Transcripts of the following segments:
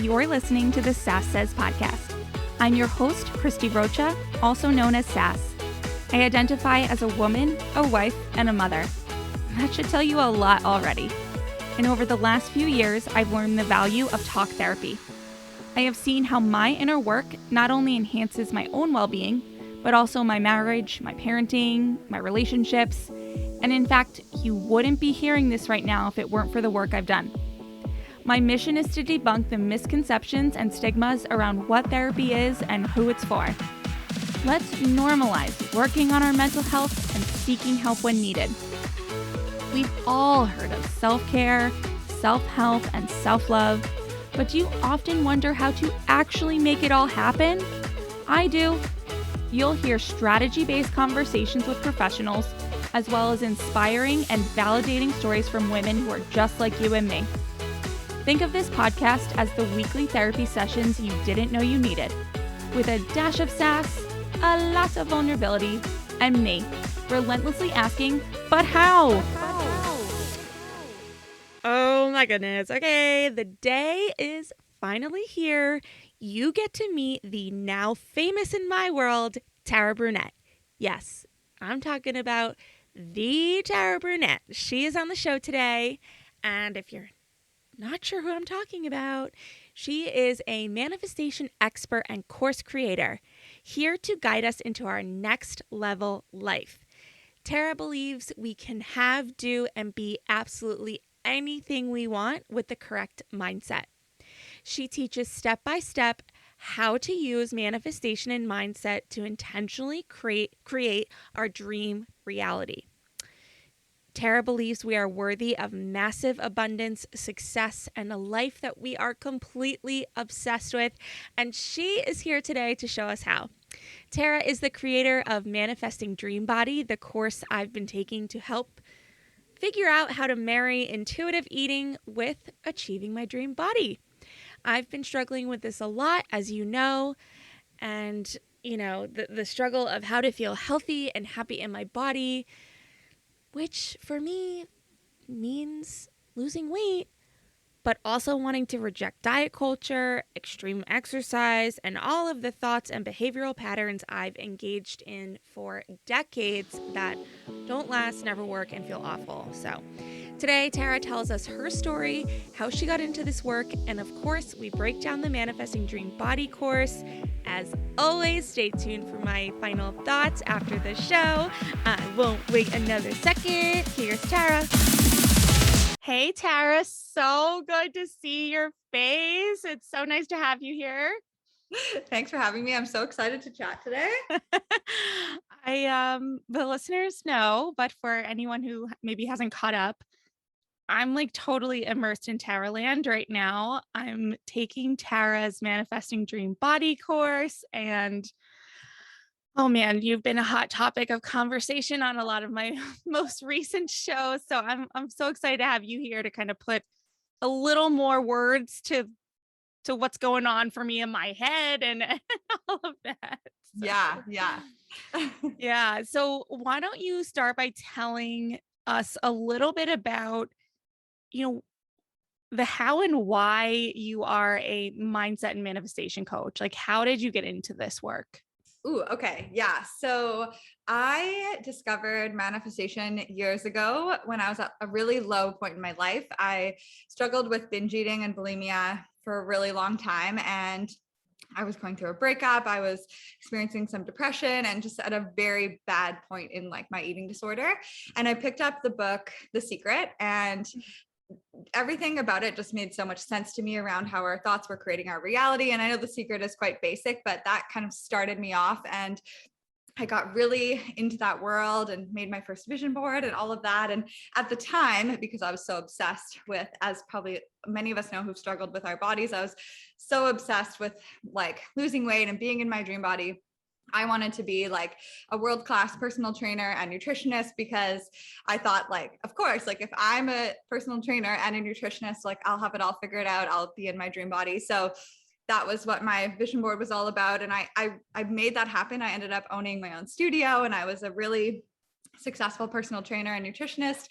You're listening to the Sass Says podcast. I'm your host, Christy Rocha, also known as Sass. I identify as a woman, a wife, and a mother. That should tell you a lot already. And over the last few years, I've learned the value of talk therapy. I have seen how my inner work not only enhances my own well-being, but also my marriage, my parenting, my relationships. And in fact, you wouldn't be hearing this right now if it weren't for the work I've done. My mission is to debunk the misconceptions and stigmas around what therapy is and who it's for. Let's normalize working on our mental health and seeking help when needed. We've all heard of self-care, self-help, and self-love, but do you often wonder how to actually make it all happen? I do. You'll hear strategy-based conversations with professionals, as well as inspiring and validating stories from women who are just like you and me. Think of this podcast as the weekly therapy sessions you didn't know you needed, with a dash of sass, a lot of vulnerability, and me, relentlessly asking, but how? Oh my goodness. Okay, the day is finally here. You get to meet the now famous in my world, Tara Brunet. Yes, I'm talking about the Tara Brunet. She is on the show today, and if you're not sure who I'm talking about, she is a manifestation expert and course creator, here to guide us into our next level life. Tara believes we can have, do, and be absolutely anything we want with the correct mindset. She teaches step by step how to use manifestation and mindset to intentionally create our dream reality. Tara believes we are worthy of massive abundance, success, and a life that we are completely obsessed with, and she is here today to show us how. Tara is the creator of Manifesting Dream Body, the course I've been taking to help figure out how to marry intuitive eating with achieving my dream body. I've been struggling with this a lot, as you know, and the struggle of how to feel healthy and happy in my body, which for me means losing weight, but also wanting to reject diet culture, extreme exercise, and all of the thoughts and behavioral patterns I've engaged in for decades that don't last, never work, and feel awful. So today, Tara tells us her story, how she got into this work, and of course, we break down the Manifesting Dream Body course. As always, stay tuned for my final thoughts after the show. I won't wait another second. Here's Tara. Hey, Tara, so good to see your face. It's so nice to have you here. Thanks for having me. I'm so excited to chat today. The listeners know, but for anyone who maybe hasn't caught up, I'm like totally immersed in Tara land right now. I'm taking Tara's Manifesting Dream Body course, and oh man, you've been a hot topic of conversation on a lot of my most recent shows. So I'm so excited to have you here to kind of put a little more words to what's going on for me in my head and all of that. So, Yeah. yeah. So why don't you start by telling us a little bit about, the how and why you are a mindset and manifestation coach. Like, how did you get into this work? Ooh, okay. Yeah. So I discovered manifestation years ago when I was at a really low point in my life. I struggled with binge eating and bulimia for a really long time. And I was going through a breakup. I was experiencing some depression and just at a very bad point in like my eating disorder. And I picked up the book, The Secret, and everything about it just made so much sense to me around how our thoughts were creating our reality. And I know The Secret is quite basic, but that kind of started me off. And I got really into that world and made my first vision board and all of that. And at the time, because I was so obsessed with, as probably many of us know who've struggled with our bodies, I was so obsessed with like losing weight and being in my dream body. I wanted to be like a world-class personal trainer and nutritionist because I thought like, of course, like if I'm a personal trainer and a nutritionist, like I'll have it all figured out. I'll be in my dream body. So that was what my vision board was all about. And I made that happen. I ended up owning my own studio and I was a really successful personal trainer and nutritionist.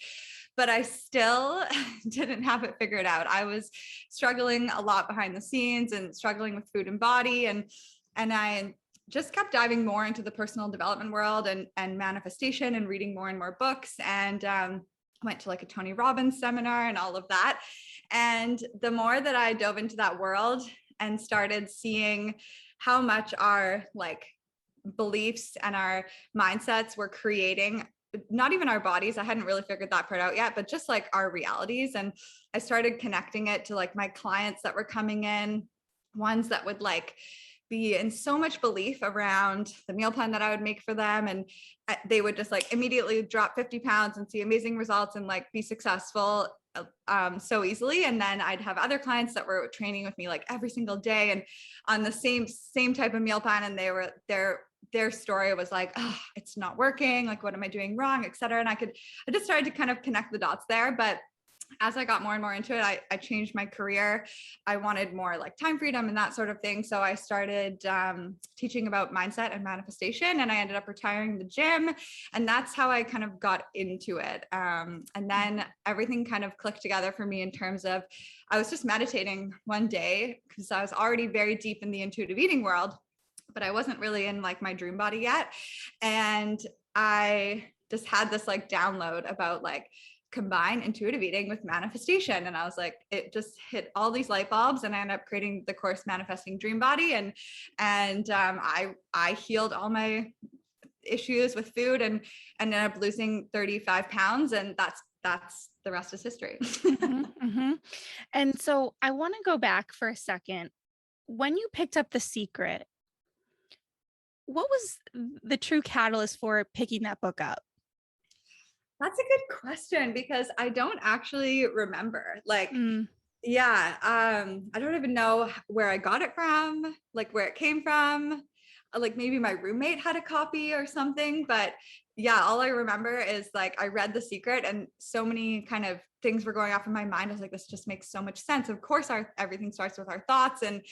but I still didn't have it figured out. I was struggling a lot behind the scenes and struggling with food and body. And I just kept diving more into the personal development world and manifestation and reading more and more books. And went to like a Tony Robbins seminar and all of that. And the more that I dove into that world and started seeing how much our like beliefs and our mindsets were creating not even our bodies. I hadn't really figured that part out yet, but just like our realities. And I started connecting it to like my clients that were coming in, ones that would like be in so much belief around the meal plan that I would make for them. And they would just like immediately drop 50 pounds and see amazing results and like be successful so easily. And then I'd have other clients that were training with me like every single day and on the same type of meal plan. And their story was like, oh, it's not working. Like, what am I doing wrong, et cetera. And I just started to kind of connect the dots there. But as I got more and more into it, I changed my career. I wanted more like time freedom and that sort of thing. So I started teaching about mindset and manifestation, and I ended up retiring the gym. And that's how I kind of got into it. And then everything kind of clicked together for me in terms of, I was just meditating one day because I was already very deep in the intuitive eating world, but I wasn't really in like my dream body yet. And I just had this like download about like, combine intuitive eating with manifestation. And I was like, it just hit all these light bulbs, and I ended up creating the course Manifesting Dream Body. And I healed all my issues with food and ended up losing 35 pounds. And that's the rest is history. Mm-hmm, mm-hmm. And so I want to go back for a second. When you picked up The Secret, what was the true catalyst for picking that book up? That's a good question because I don't actually remember. Like, yeah, I don't even know where I got it from, like where it came from. Like maybe my roommate had a copy or something, but yeah, all I remember is like I read The Secret and so many kind of things were going off in my mind. I was like, this just makes so much sense. Of course, everything starts with our thoughts, and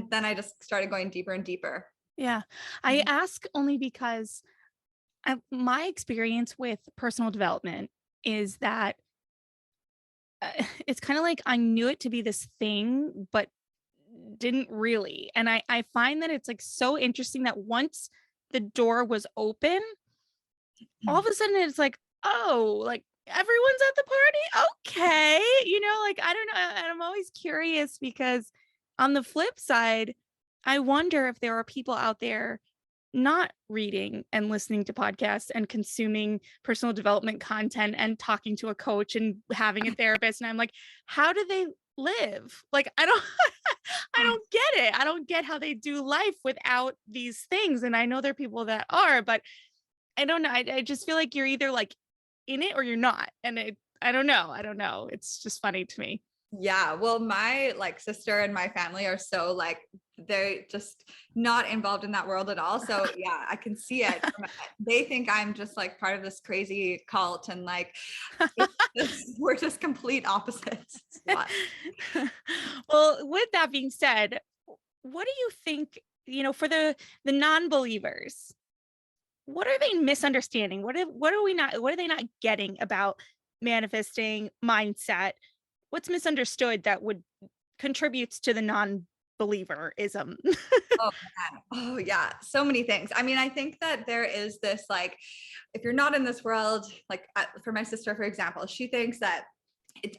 then I just started going deeper and deeper. Yeah, I ask only because my experience with personal development is that it's kind of like I knew it to be this thing, but didn't really. And I find that it's like so interesting that once the door was open, all of a sudden it's like, oh, like everyone's at the party. Okay. Like, I don't know. And I'm always curious because on the flip side, I wonder if there are people out there not reading and listening to podcasts and consuming personal development content and talking to a coach and having a therapist. And I'm like, how do they live? Like, I don't get it. I don't get how they do life without these things. And I know there are people that are, but I don't know. I just feel like you're either like in it or you're not. And I don't know. I don't know. It's just funny to me. Yeah, well, my like sister and my family are so like they're just not involved in that world at all. So yeah, I can see it. They think I'm just like part of this crazy cult, and like we're just complete opposites. Well, with that being said, what do you think, for the non-believers, what are they misunderstanding? What are they not getting about manifesting mindset? What's misunderstood that would contributes to the non-believerism? Oh yeah, so many things. I mean, I think that there is this like, if you're not in this world, like for my sister, for example, she thinks that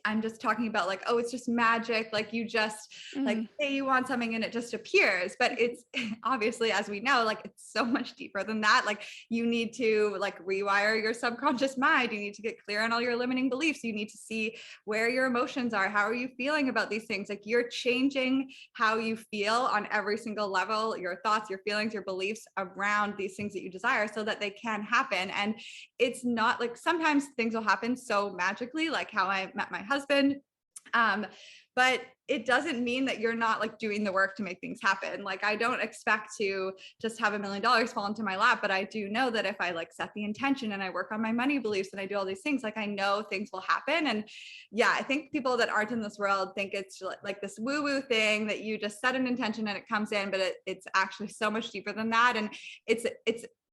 I'm just talking about like, oh, it's just magic. Like you just like say you want something and it just appears. But it's obviously, as we know, like it's so much deeper than that. Like you need to like rewire your subconscious mind. You need to get clear on all your limiting beliefs. You need to see where your emotions are. How are you feeling about these things? Like you're changing how you feel on every single level, your thoughts, your feelings, your beliefs around these things that you desire so that they can happen. And it's not like sometimes things will happen so magically, like how I met my husband. But it doesn't mean that you're not like doing the work to make things happen. Like I don't expect to just have $1 million fall into my lap, but I do know that if I like set the intention and I work on my money beliefs and I do all these things, like I know things will happen. And yeah, I think people that aren't in this world think it's like this woo-woo thing that you just set an intention and it comes in, but it's actually so much deeper than that. And it's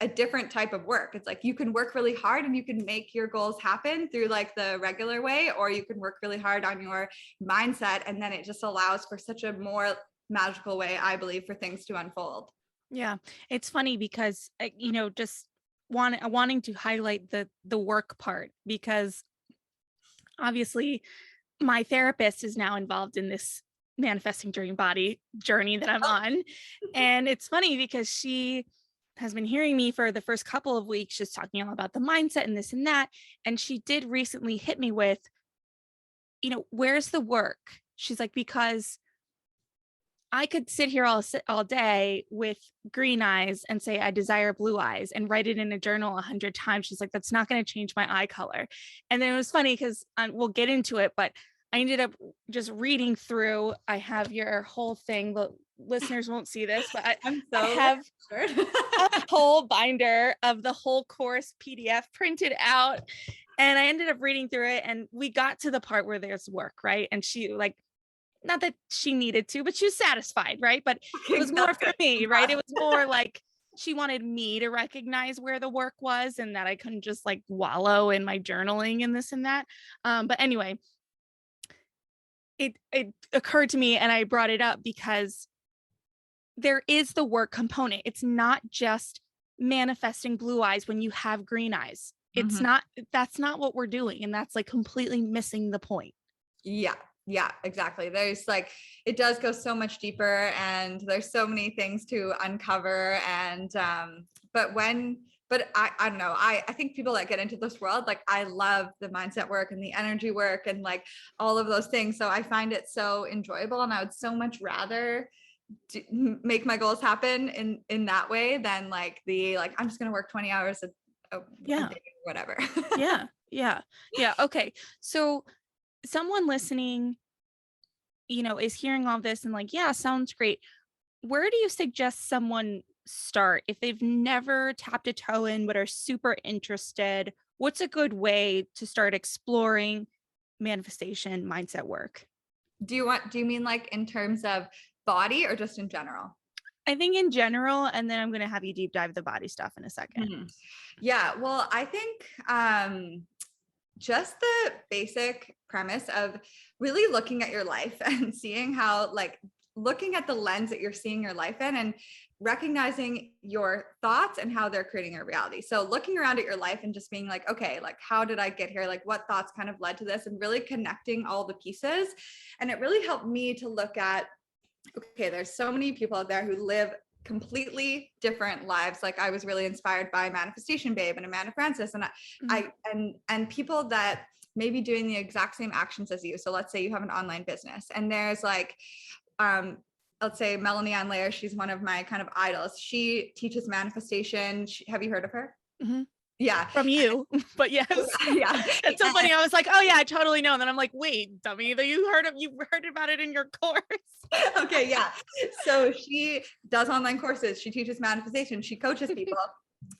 a different type of work. It's like you can work really hard and you can make your goals happen through like the regular way, or you can work really hard on your mindset, and then it just allows for such a more magical way, I believe, for things to unfold. Yeah. It's funny because, just wanting to highlight the work part, because obviously my therapist is now involved in this manifesting dream body journey that I'm on. And it's funny because she has been hearing me for the first couple of weeks, just talking all about the mindset and this and that. And she did recently hit me with, where's the work? She's like, because I could sit here all day with green eyes and say I desire blue eyes and write it in a journal 100 times. She's like, that's not going to change my eye color. And then it was funny because we'll get into it, but I ended up just reading through. I have your whole thing. The listeners won't see this, but I have a whole binder of the whole course PDF printed out. And I ended up reading through it, and we got to the part where there's work, right? And she not that she needed to, but she was satisfied, right? But it was more for me, right? It was more like she wanted me to recognize where the work was and that I couldn't just like wallow in my journaling and this and that. But anyway, it occurred to me and I brought it up because there is the work component. It's not just manifesting blue eyes when you have green eyes. It's not, that's not what we're doing. And that's like completely missing the point. Yeah, exactly. There's like, it does go so much deeper, and there's so many things to uncover. And, but I don't know. I think people that get into this world, like I love the mindset work and the energy work and like all of those things. So I find it so enjoyable, and I would so much rather make my goals happen in that way than like I'm just going to work 20 hours a day or whatever. Yeah. Okay. So someone listening, is hearing all this and like, yeah, sounds great. Where do you suggest someone start if they've never tapped a toe in but are super interested? What's a good way to start exploring manifestation mindset work? Do you mean like in terms of body or just in general? I think in general, and then I'm going to have you deep dive the body stuff in a second. Yeah, well, I think just the basic premise of really looking at your life and seeing how, like, looking at the lens that you're seeing your life in, and recognizing your thoughts and how they're creating your reality. So looking around at your life and just being like, okay, like, how did I get here? Like, what thoughts kind of led to this? And really connecting all the pieces. And it really helped me to look at, okay, there's so many people out there who live completely different lives. Like I was really inspired by Manifestation Babe and Amanda Francis, and and people that may be doing the exact same actions as you. So let's say you have an online business, and there's like, let's say Melanie Ann Layer, she's one of my kind of idols. She teaches manifestation. Have you heard of her? Yeah. From you, but yes. Yeah. It's so funny. I was like, oh yeah, I totally know. And then I'm like, wait, dummy, you heard about it in your course. Okay. Yeah. So she does online courses. She teaches manifestation. She coaches people.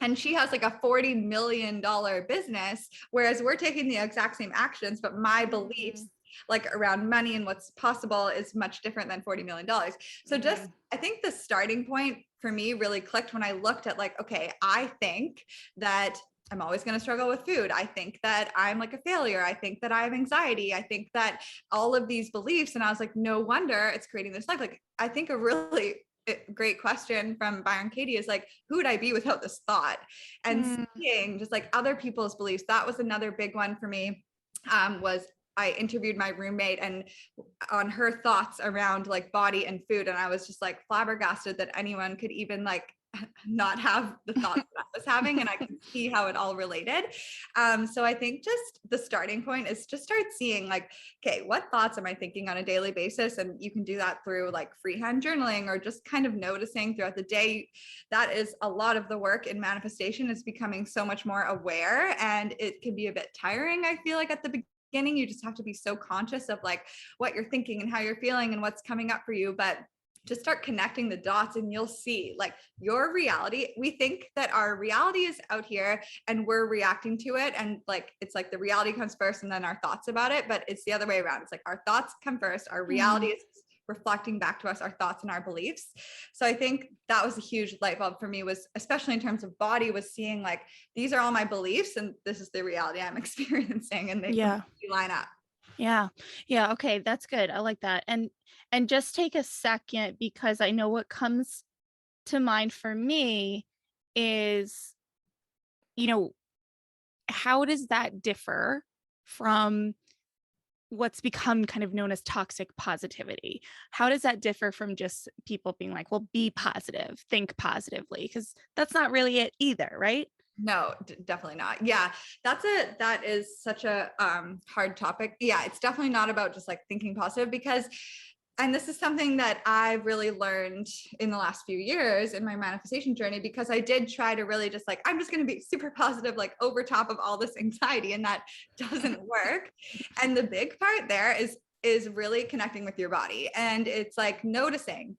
And she has like a $40 million business, whereas we're taking the exact same actions, but my beliefs like around money and what's possible is much different than $40 million. So just, I think the starting point for me really clicked when I looked at like, okay, I think that I'm always going to struggle with food. I think that I'm like a failure. I think that I have anxiety. I think that all of these beliefs. And I was like, no wonder it's creating this life. Like, I think a really great question from Byron Katie is like, who would I be without this thought? And seeing just like other people's beliefs. That was another big one for me. Was I interviewed my roommate and on her thoughts around like body and food. And I was just like flabbergasted that anyone could even like not have the thoughts that I was having, and I could see how it all related. So I think just the starting point is just start seeing like, okay, what thoughts am I thinking on a daily basis? And you can do that through like freehand journaling or just kind of noticing throughout the day. That is a lot of the work in manifestation, is becoming so much more aware, and it can be a bit tiring, I feel like, at the beginning. You just have to be so conscious of like what you're thinking and how you're feeling and what's coming up for you. But just start connecting the dots and you'll see like your reality. We think that our reality is out here and we're reacting to it. And like, it's like the reality comes first and then our thoughts about it, but it's the other way around. It's like our thoughts come first. Our reality is reflecting back to us our thoughts and our beliefs. So I think that was a huge light bulb for me, was especially in terms of body, was seeing like, these are all my beliefs and this is the reality I'm experiencing, and they completely line up. Yeah. Yeah. Okay. That's good. I like that. And just take a second, because I know what comes to mind for me is, you know, how does that differ from what's become kind of known as toxic positivity? How does that differ from just people being like, well, be positive, think positively? Because that's not really it either, right? No, definitely not. Yeah, that is such a hard topic. Yeah, it's definitely not about just like thinking positive, because, and this is something that I've really learned in the last few years in my manifestation journey, because I did try to really just like, I'm just going to be super positive, like over top of all this anxiety, and that doesn't work. And the big part there is really connecting with your body, and it's like noticing,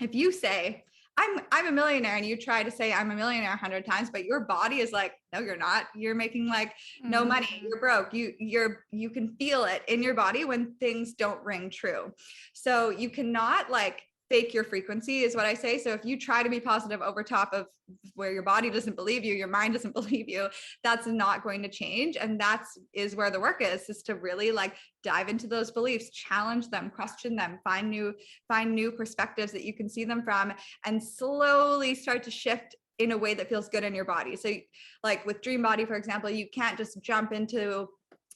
if you say, I'm a millionaire, and you try to say I'm a millionaire 100 times, but your body is like, no, you're not. You're making like no money. You're broke. You can feel it in your body when things don't ring true. So you cannot like fake your frequency, is what I say. So if you try to be positive over top of where your body doesn't believe you, your mind doesn't believe you, that's not going to change. And is where the work is to really like dive into those beliefs, challenge them, question them, find new perspectives that you can see them from, and slowly start to shift in a way that feels good in your body. So like with Dream Body, for example, you can't just jump into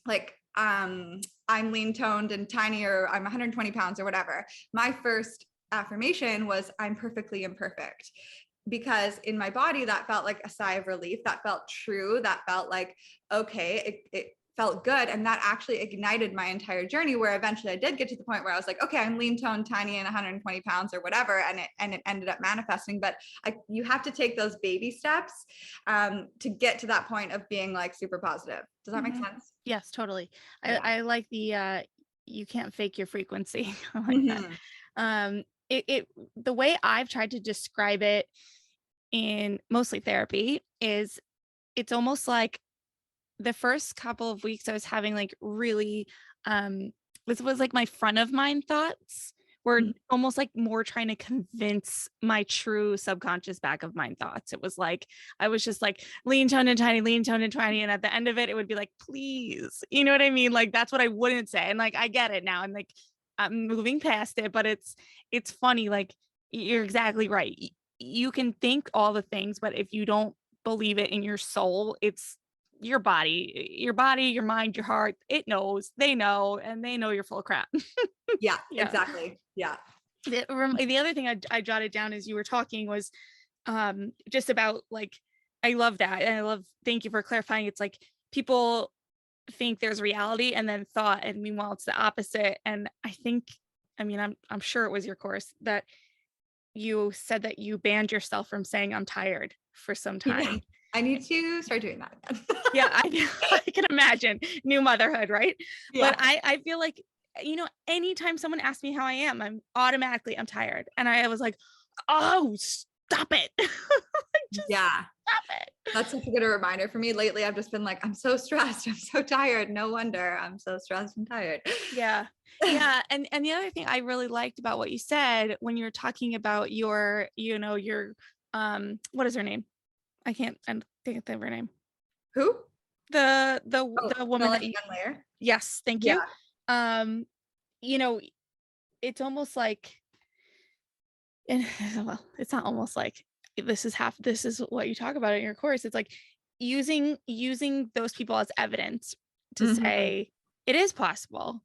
like, I'm lean toned and tiny, or I'm 120 pounds or whatever. My first affirmation was, I'm perfectly imperfect, because in my body that felt like a sigh of relief, that felt true, that felt like, okay, it felt good. And that actually ignited my entire journey, where eventually I did get to the point where I was like, okay, I'm lean toned, tiny, and 120 pounds or whatever. And it ended up manifesting. But you have to take those baby steps to get to that point of being like super positive. Does that make sense? Yes, totally. Yeah. I like the you can't fake your frequency. I like that. Mm-hmm. The way I've tried to describe it in mostly therapy is, it's almost like the first couple of weeks I was having like really this was like my front of mind thoughts were almost like more trying to convince my true subconscious back of mind thoughts. It was like I was just like lean toned and tiny, lean toned and tiny, and at the end of it would be like, please, you know what I mean? Like that's what I wouldn't say. And like I get it now, and like I'm moving past it, but it's funny. Like you're exactly right. You can think all the things, but if you don't believe it in your soul, it's your body, your mind, your heart, it knows, they know, and they know you're full of crap. Yeah, Yeah. exactly. Yeah. The other thing I jotted down as you were talking was just about like, I love that. And thank you for clarifying. It's like people think there's reality and then thought, and meanwhile it's the opposite. And I think, I mean, I'm sure it was your course that you said that you banned yourself from saying I'm tired for some time. Yeah. I need to start doing that again. Yeah, I can imagine new motherhood, right? Yeah. But I feel like, anytime someone asks me how I am, I'm tired. And I was like, oh, stop it. Just Yeah. stop it. That's such a good reminder for me. Lately, I've just been like, I'm so stressed. I'm so tired. No wonder I'm so stressed and tired. Yeah. Yeah. And the other thing I really liked about what you said when you were talking about your, your what is her name? I can't think of her name. Who? The woman that Melanie you, Lair. yes, thank you. Yeah. Um, it's almost like, and well, it's not almost like, this is what you talk about in your course. It's like using those people as evidence to Mm-hmm. say it is possible.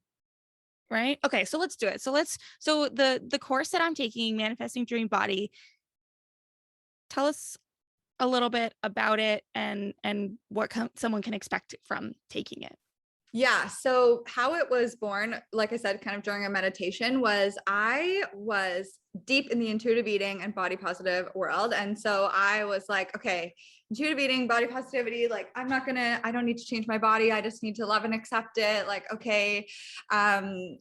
Right. Okay. So let's do it. So the course that I'm taking, Manifesting Dream Body, tell us a little bit about it and what someone can expect from taking it. Yeah. So how it was born, like I said, kind of during a meditation, was I was deep in the intuitive eating and body positive world. And so I was like, okay, intuitive eating, body positivity, like I don't need to change my body. I just need to love and accept it. Like, okay, fine,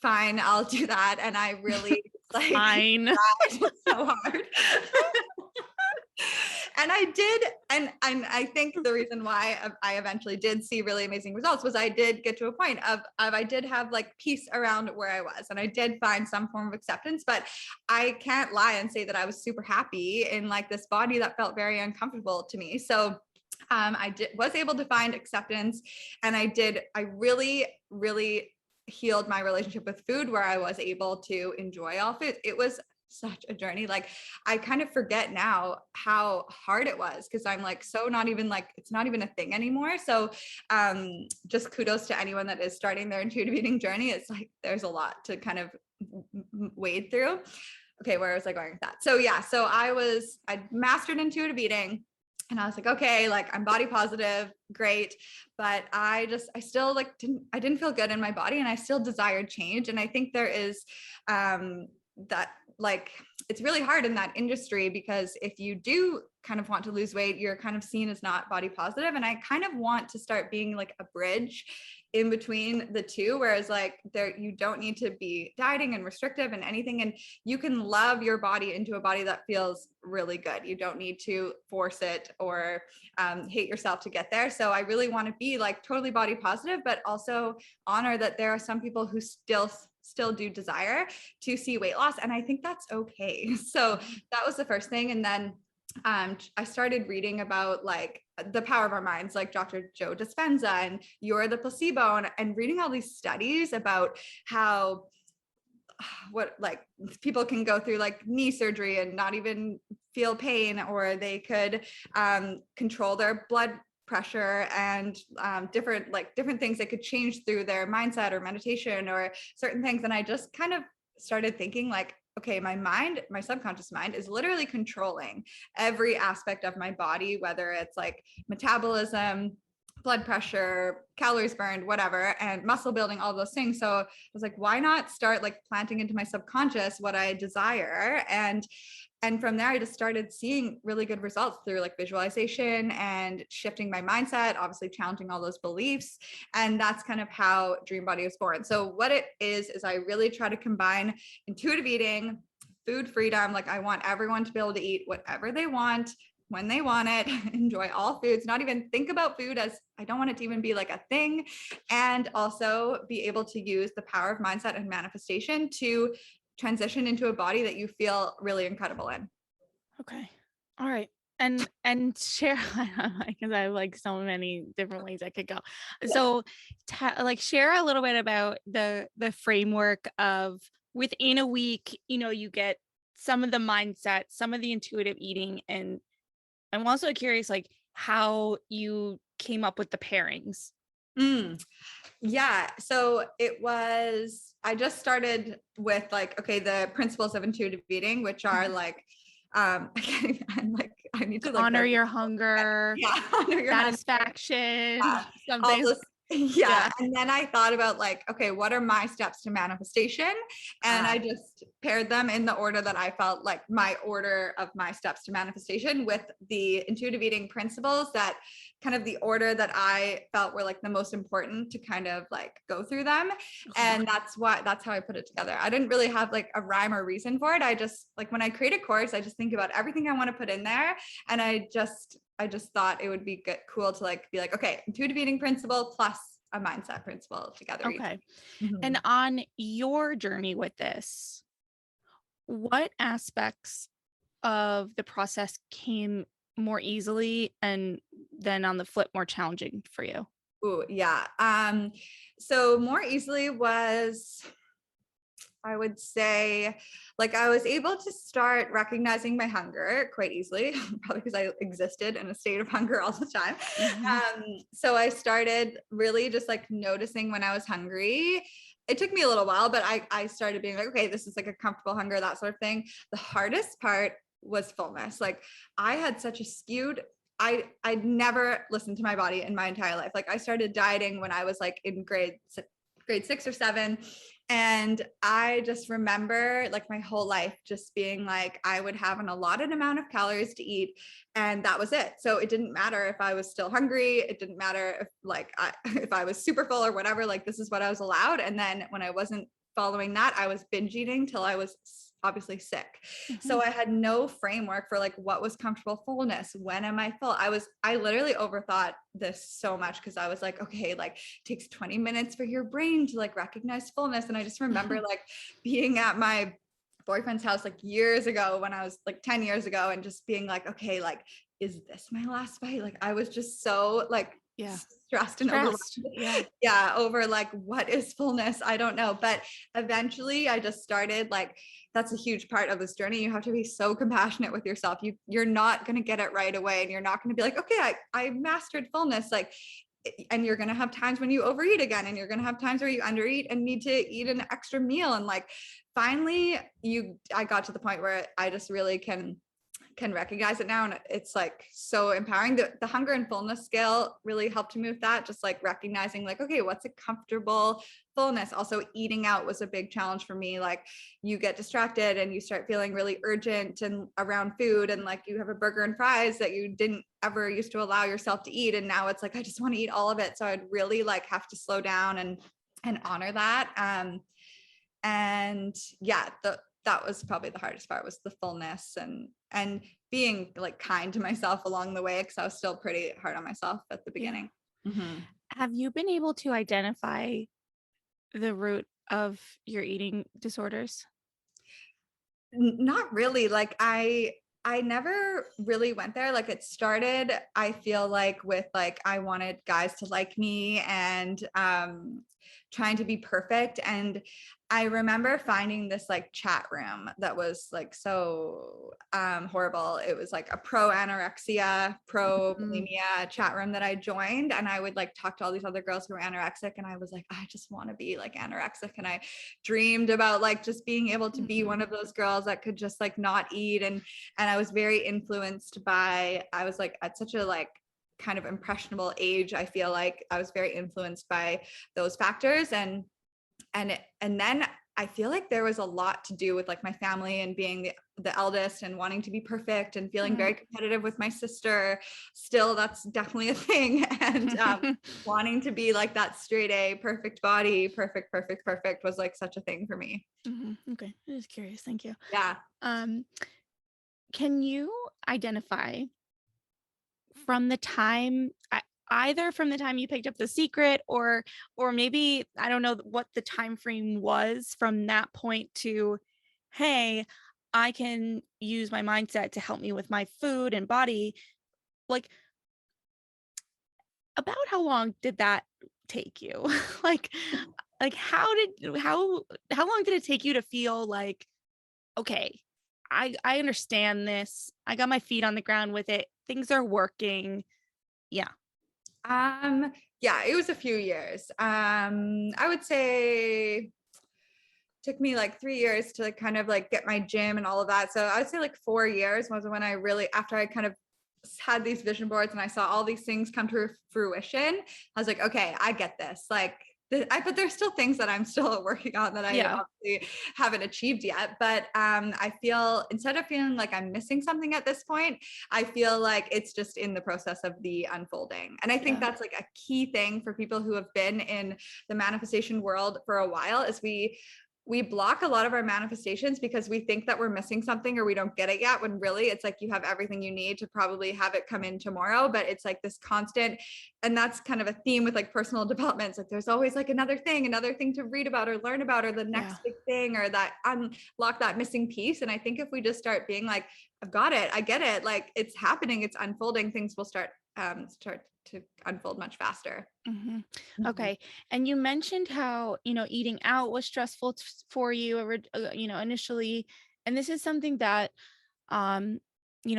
I'll do that. And I really like Fine. tried so hard. And I did, and I think the reason why I eventually did see really amazing results was I did get to a point of I did have like peace around where I was, and I did find some form of acceptance. But I can't lie and say that I was super happy in like this body that felt very uncomfortable to me. So was able to find acceptance, and I really healed my relationship with food, where I was able to enjoy all food. It was such a journey. Like I kind of forget now how hard it was, because I'm like so not even like it's not even a thing anymore. So just kudos to anyone that is starting their intuitive eating journey. It's like there's a lot to kind of wade through. Okay, where was I going with that? So yeah, so I mastered intuitive eating. And I was like, okay, like I'm body positive, great. But I still like I didn't feel good in my body, and I still desired change. And I think there is that like, it's really hard in that industry, because if you do kind of want to lose weight, you're kind of seen as not body positive. And I kind of want to start being like a bridge in between the two, whereas like there, you don't need to be dieting and restrictive and anything, and you can love your body into a body that feels really good. You don't need to force it or hate yourself to get there. So I really want to be like totally body positive, but also honor that there are some people who still do desire to see weight loss, and I think that's okay. So that was the first thing. And then I started reading about like the power of our minds, like Dr. Joe Dispenza and You're the Placebo, and reading all these studies about how what like people can go through like knee surgery and not even feel pain, or they could control their blood pressure, and different things that could change through their mindset or meditation or certain things. And I just kind of started thinking like, okay, my mind, my subconscious mind is literally controlling every aspect of my body, whether it's like metabolism, blood pressure, calories burned, whatever, and muscle building, all those things. So I was like, why not start like planting into my subconscious what I desire? And from there, I just started seeing really good results through like visualization and shifting my mindset, obviously challenging all those beliefs. And that's kind of how Dream Body was born. So what it is I really try to combine intuitive eating, food freedom. Like I want everyone to be able to eat whatever they want, when they want it, enjoy all foods, not even think about food as I don't want it to even be like a thing. And also be able to use the power of mindset and manifestation to transition into a body that you feel really incredible in. Okay. All right. And share, because I have like so many different ways I could go. So like share a little bit about the framework of within a week, you get some of the mindset, some of the intuitive eating, and I'm also curious like how you came up with the pairings. Yeah. So I just started with like, okay, the principles of intuitive eating, which are like, I'm like, I need to like honor your hunger, honor your satisfaction, hunger. something. Yeah. And then I thought about like, okay, what are my steps to manifestation? And I just paired them in the order that I felt like my order of my steps to manifestation, with the intuitive eating principles, that kind of the order that I felt were like the most important to kind of like go through them. Okay. And that's how I put it together. I didn't really have like a rhyme or reason for it. I just like, when I create a course, I just think about everything I want to put in there. And I just thought it would be cool to like be like, okay, intuitive eating principle plus a mindset principle together. Okay. And on your journey with this, what aspects of the process came more easily, and then on the flip, more challenging for you? Oh, yeah. So more easily was, I would say, like I was able to start recognizing my hunger quite easily, probably because I existed in a state of hunger all the time. So I started really just like noticing when I was hungry. It took me a little while, but I started being like, okay, this is like a comfortable hunger, that sort of thing. The hardest part was fullness. Like I had such a skewed, I'd never listened to my body in my entire life. Like I started dieting when I was like in grade 6 or 7. And I just remember like my whole life just being like, I would have an allotted amount of calories to eat, and that was it. So it didn't matter if I was still hungry. It didn't matter if like if I was super full or whatever, like this is what I was allowed. And then when I wasn't following that, I was binge eating till I was obviously sick. Mm-hmm. So I had no framework for like what was comfortable fullness. When am I full? I literally overthought this so much because I was like, okay, like it takes 20 minutes for your brain to like recognize fullness. And I just remember like being at my boyfriend's house like years ago when I was like 10 years ago and just being like, okay, like, is this my last bite? Like I was just so like stressed and overwhelmed. Yeah, over like what is fullness? I don't know. But eventually I just started like that's a huge part of this journey. You have to be so compassionate with yourself. You're not gonna get it right away and you're not gonna be like, okay, I mastered fullness. Like and you're going to have times when you overeat again and you're going to have times where you undereat and need to eat an extra meal and like finally I got to the point where I just really can recognize it now and it's like so empowering. The hunger and fullness scale really helped me with that, just like recognizing like, okay, what's a comfortable fullness. Also eating out was a big challenge for me. Like you get distracted and you start feeling really urgent and around food and like you have a burger and fries that you didn't ever used to allow yourself to eat and now it's like I just want to eat all of it. So I'd really like have to slow down and honor that. And yeah, that was probably the hardest part was the fullness and being like kind to myself along the way because I was still pretty hard on myself at the beginning. Mm-hmm. Have you been able to identify the root of your eating disorders? Not really. Like I never really went there. Like it started, I feel like with like I wanted guys to like me and trying to be perfect. And I remember finding this like chat room that was like so horrible. It was like a pro anorexia, pro bulimia chat room that I joined. And I would like talk to all these other girls who were anorexic. And I was like, I just want to be like anorexic. And I dreamed about like just being able to be one of those girls that could just like not eat. And I was very influenced by, I was like at such a like kind of impressionable age. I feel like I was very influenced by those factors and then I feel like there was a lot to do with like my family and being the eldest and wanting to be perfect and feeling very competitive with my sister. Still, that's definitely a thing. And wanting to be like that straight A, perfect body, perfect was like such a thing for me. Okay. I'm just curious. Thank you. Yeah. Can you identify from the time either from the time you picked up The Secret or maybe I don't know what the time frame was from that point to, hey, I can use my mindset to help me with my food and body, like about how long did that take you? like how long did it take you to feel like, okay, I understand this, I got my feet on the ground with it, things are working? Yeah. Yeah, it was a few years. I would say took me like 3 years to kind of like get my gym and all of that. So I would say like 4 years was when I really, after I kind of had these vision boards and I saw all these things come to fruition, I was like, okay, I get this. Like, but there's still things that I'm still working on that I obviously haven't achieved yet. But I feel instead of feeling like I'm missing something at this point, I feel like it's just in the process of the unfolding. And I think that's like a key thing for people who have been in the manifestation world for a while is we block a lot of our manifestations because we think that we're missing something or we don't get it yet, when really it's like you have everything you need to probably have it come in tomorrow. But it's like this constant, and that's kind of a theme with like personal development. It's like there's always like another thing to read about or learn about, or the next big thing, or that unlock that missing piece. And I think if we just start being like, I've got it, I get it, like it's happening, it's unfolding, things will start to unfold much faster. Okay. And you mentioned how, eating out was stressful for you, initially. And this is something that,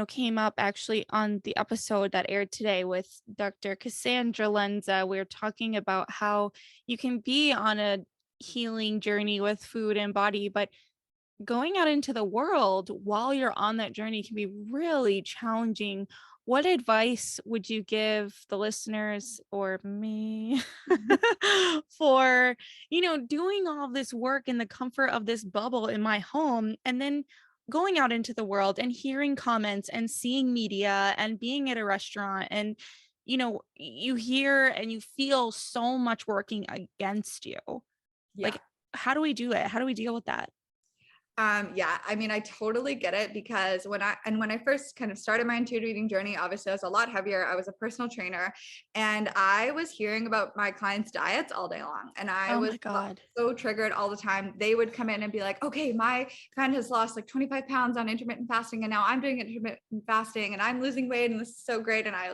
came up actually on the episode that aired today with Dr. Cassandra Lenza. We're talking about how you can be on a healing journey with food and body, but going out into the world while you're on that journey can be really challenging. What advice would you give the listeners or me for, doing all this work in the comfort of this bubble in my home and then going out into the world and hearing comments and seeing media and being at a restaurant and, you hear and you feel so much working against you. Like, how do we do it? How do we deal with that? Yeah, I mean, I totally get it because when I first kind of started my intuitive eating journey, obviously I was a lot heavier. I was a personal trainer and I was hearing about my clients' diets all day long. And I Oh was my God. so triggered all the time. They would come in and be like, okay, my friend has lost like 25 pounds on intermittent fasting, and now I'm doing intermittent fasting and I'm losing weight, and this is so great. And I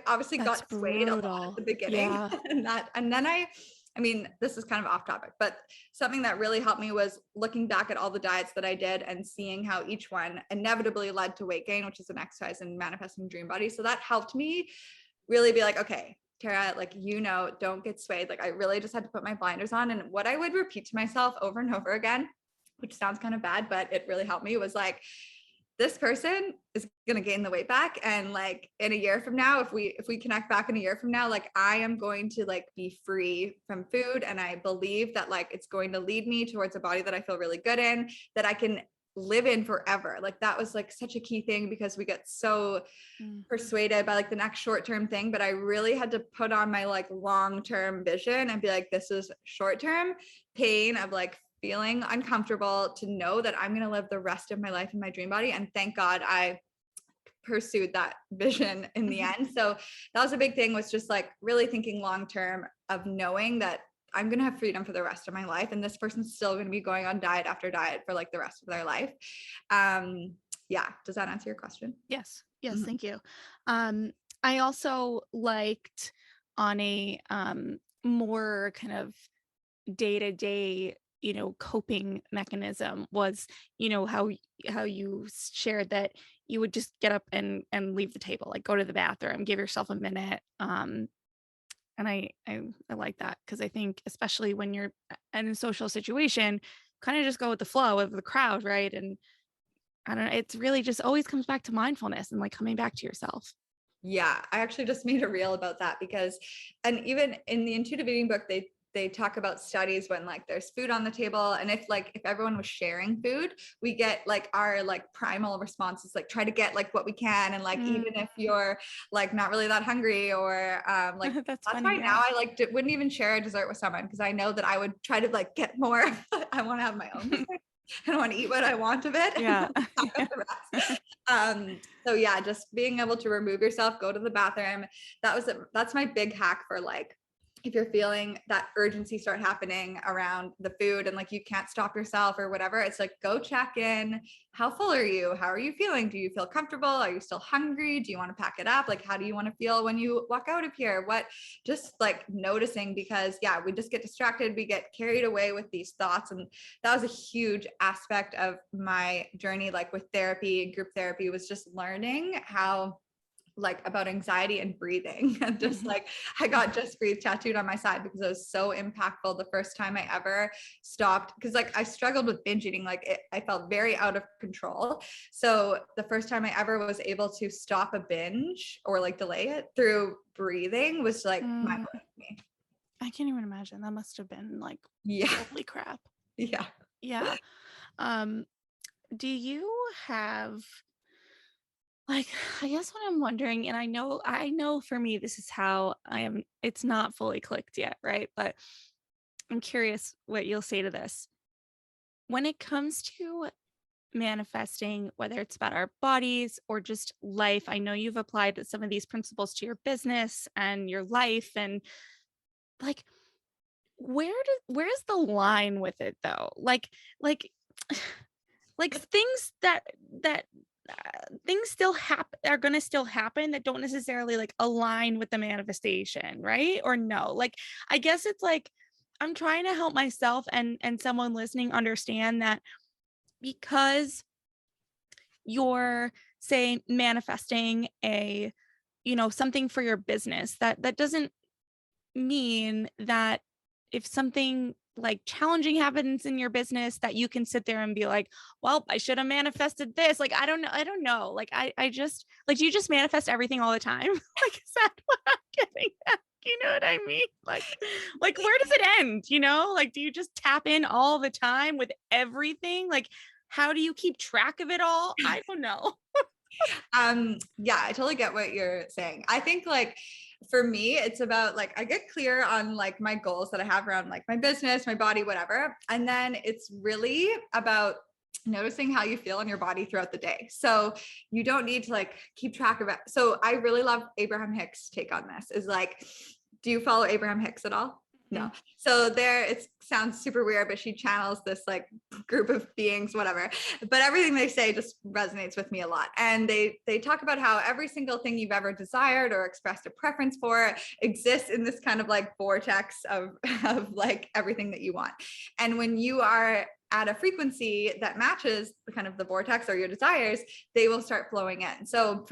obviously That's got swayed a lot at brutal. the beginning. Yeah. And then I mean, this is kind of off topic, but something that really helped me was looking back at all the diets that I did and seeing how each one inevitably led to weight gain, which is an exercise in manifesting dream body. So that helped me really be like, okay, Tara, like, don't get swayed. Like, I really just had to put my blinders on. And what I would repeat to myself over and over again, which sounds kind of bad, but it really helped me, was like, this person is going to gain the weight back, and like in a year from now, if we connect back in a year from now, like I am going to like be free from food, and I believe that like it's going to lead me towards a body that I feel really good in, that I can live in forever. Like that was like such a key thing, because we get so persuaded by like the next short-term thing, but I really had to put on my like long-term vision and be like, this is short-term pain of like feeling uncomfortable, to know that I'm going to live the rest of my life in my dream body. And thank God I pursued that vision in the end. So that was a big thing, was just like really thinking long-term, of knowing that I'm going to have freedom for the rest of my life, and this person's still going to be going on diet after diet for like the rest of their life. Yeah. Does that answer your question? Yes. Yes. Mhm. Thank you. I also liked, on a more kind of day-to-day, coping mechanism, was, how you shared that you would just get up and leave the table, like go to the bathroom, give yourself a minute. And I like that, because I think especially when you're in a social situation, kind of just go with the flow of the crowd, right? And I don't know, it's really just always comes back to mindfulness and like coming back to yourself. Yeah, I actually just made a reel about that, because, and even in the intuitive eating book, they talk about studies when like there's food on the table, and if everyone was sharing food, we get like our like primal responses, like try to get like what we can, and like even if you're like not really that hungry, or like That's that's funny. why Yeah. now I like wouldn't even share a dessert with someone, because I know that I would try to like get more. I want to have my own dessert. I don't want to eat what I want of it. Yeah. Pack up the rest. So yeah, just being able to remove yourself, go to the bathroom. That's my big hack for like, if you're feeling that urgency start happening around the food and like you can't stop yourself or whatever, it's like, go check in. How full are you? How are you feeling? Do you feel comfortable? Are you still hungry? Do you want to pack it up? Like, how do you want to feel when you walk out of here? What, just like noticing, because yeah, we just get distracted. We get carried away with these thoughts. And that was a huge aspect of my journey, like with therapy, group therapy, was just learning how, like, about anxiety and breathing. And just like, I got Just Breathe tattooed on my side, because it was so impactful the first time I ever stopped, because like I struggled with binge eating, like I felt very out of control. So the first time I ever was able to stop a binge or like delay it through breathing was like mind blowing to me. I can't even imagine. That must have been like, Yeah. holy crap. Yeah. Yeah. Um, do you have, like, I guess what I'm wondering, and I know for me, this is how I am, it's not fully clicked yet, right? But I'm curious what you'll say to this. When it comes to manifesting, whether it's about our bodies or just life, I know you've applied some of these principles to your business and your life, and like, where's the line with it though? Like like things that things still happen, are going to still happen, that don't necessarily like align with the manifestation, right? Or no, like, I guess it's like, I'm trying to help myself and someone listening understand that, because you're, say, manifesting a, something for your business, that doesn't mean that if something like challenging happens in your business, that you can sit there and be like, well, I should have manifested this. Like, I don't know. Like, I just, like, do you just manifest everything all the time? Like, is that what I'm getting at? You know what I mean? Like where does it end? Like, do you just tap in all the time with everything? Like, how do you keep track of it all? I don't know. Yeah, I totally get what you're saying. I think like for me, it's about like, I get clear on like my goals that I have around like my business, my body, whatever. And then it's really about noticing how you feel in your body throughout the day. So you don't need to like keep track of it. So I really love Abraham Hicks' take on this is like, do you follow Abraham Hicks at all? No. So there, it sounds super weird, but she channels this like group of beings, whatever. But everything they say just resonates with me a lot. And they talk about how every single thing you've ever desired or expressed a preference for exists in this kind of like vortex of like everything that you want. And when you are at a frequency that matches the kind of the vortex or your desires, they will start flowing in. So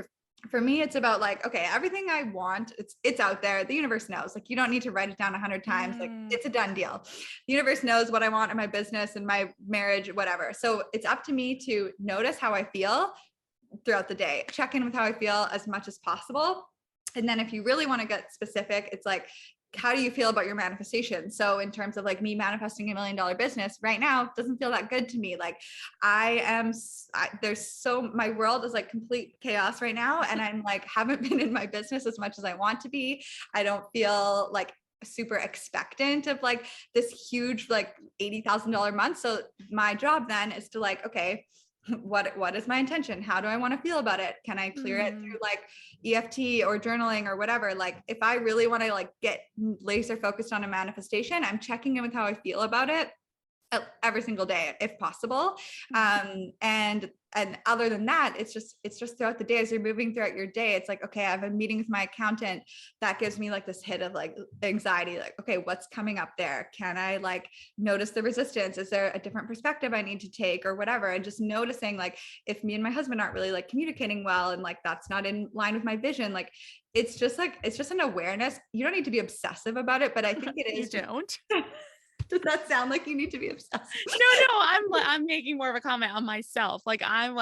for me, it's about like, okay, everything I want, it's out there. The universe knows. Like, you don't need to write it down 100 times. Like, it's a done deal. The universe knows what I want in my business and my marriage, whatever. So it's up to me to notice how I feel throughout the day, check in with how I feel as much as possible. And then if you really want to get specific, it's like, how do you feel about your manifestation? So in terms of like me manifesting $1 million business right now, doesn't feel that good to me. Like there's so, my world is like complete chaos right now. And I'm like, haven't been in my business as much as I want to be. I don't feel like super expectant of like this huge, like $80,000 month. So my job then is to like, okay, what is my intention? How do I want to feel about it? Can I clear it through like EFT or journaling or whatever? Like if I really want to like get laser focused on a manifestation, I'm checking in with how I feel about it every single day if possible. And other than that, it's just throughout the day as you're moving throughout your day, it's like, okay, I have a meeting with my accountant. That gives me like this hit of like anxiety, like, okay, what's coming up there? Can I like notice the resistance? Is there a different perspective I need to take or whatever? And just noticing like if me and my husband aren't really like communicating well and like that's not in line with my vision, like it's just an awareness. You don't need to be obsessive about it, but I think it is. You don't. Does that sound like you need to be obsessed? No, I'm making more of a comment on myself. I'm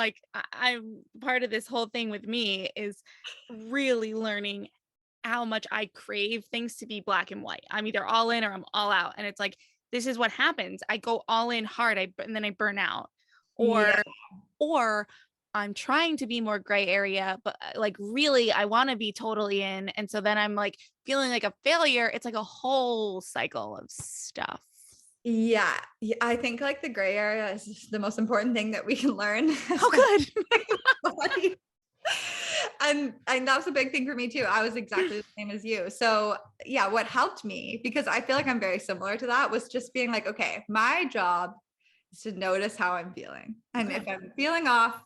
part of this whole thing with me is really learning how much I crave things to be black and white. I'm either all in or I'm all out. And it's like, this is what happens. I go all in hard, and then I burn out. Yeah. Or I'm trying to be more gray area, but like really I want to be totally in. And so then I'm like feeling like a failure. It's like a whole cycle of stuff. Yeah. I think like the gray area is the most important thing that we can learn. Oh, good. and that was a big thing for me too. I was exactly the same as you. So yeah, what helped me, because I feel like I'm very similar to that, was just being like, okay, my job is to notice how I'm feeling. And if I'm feeling off,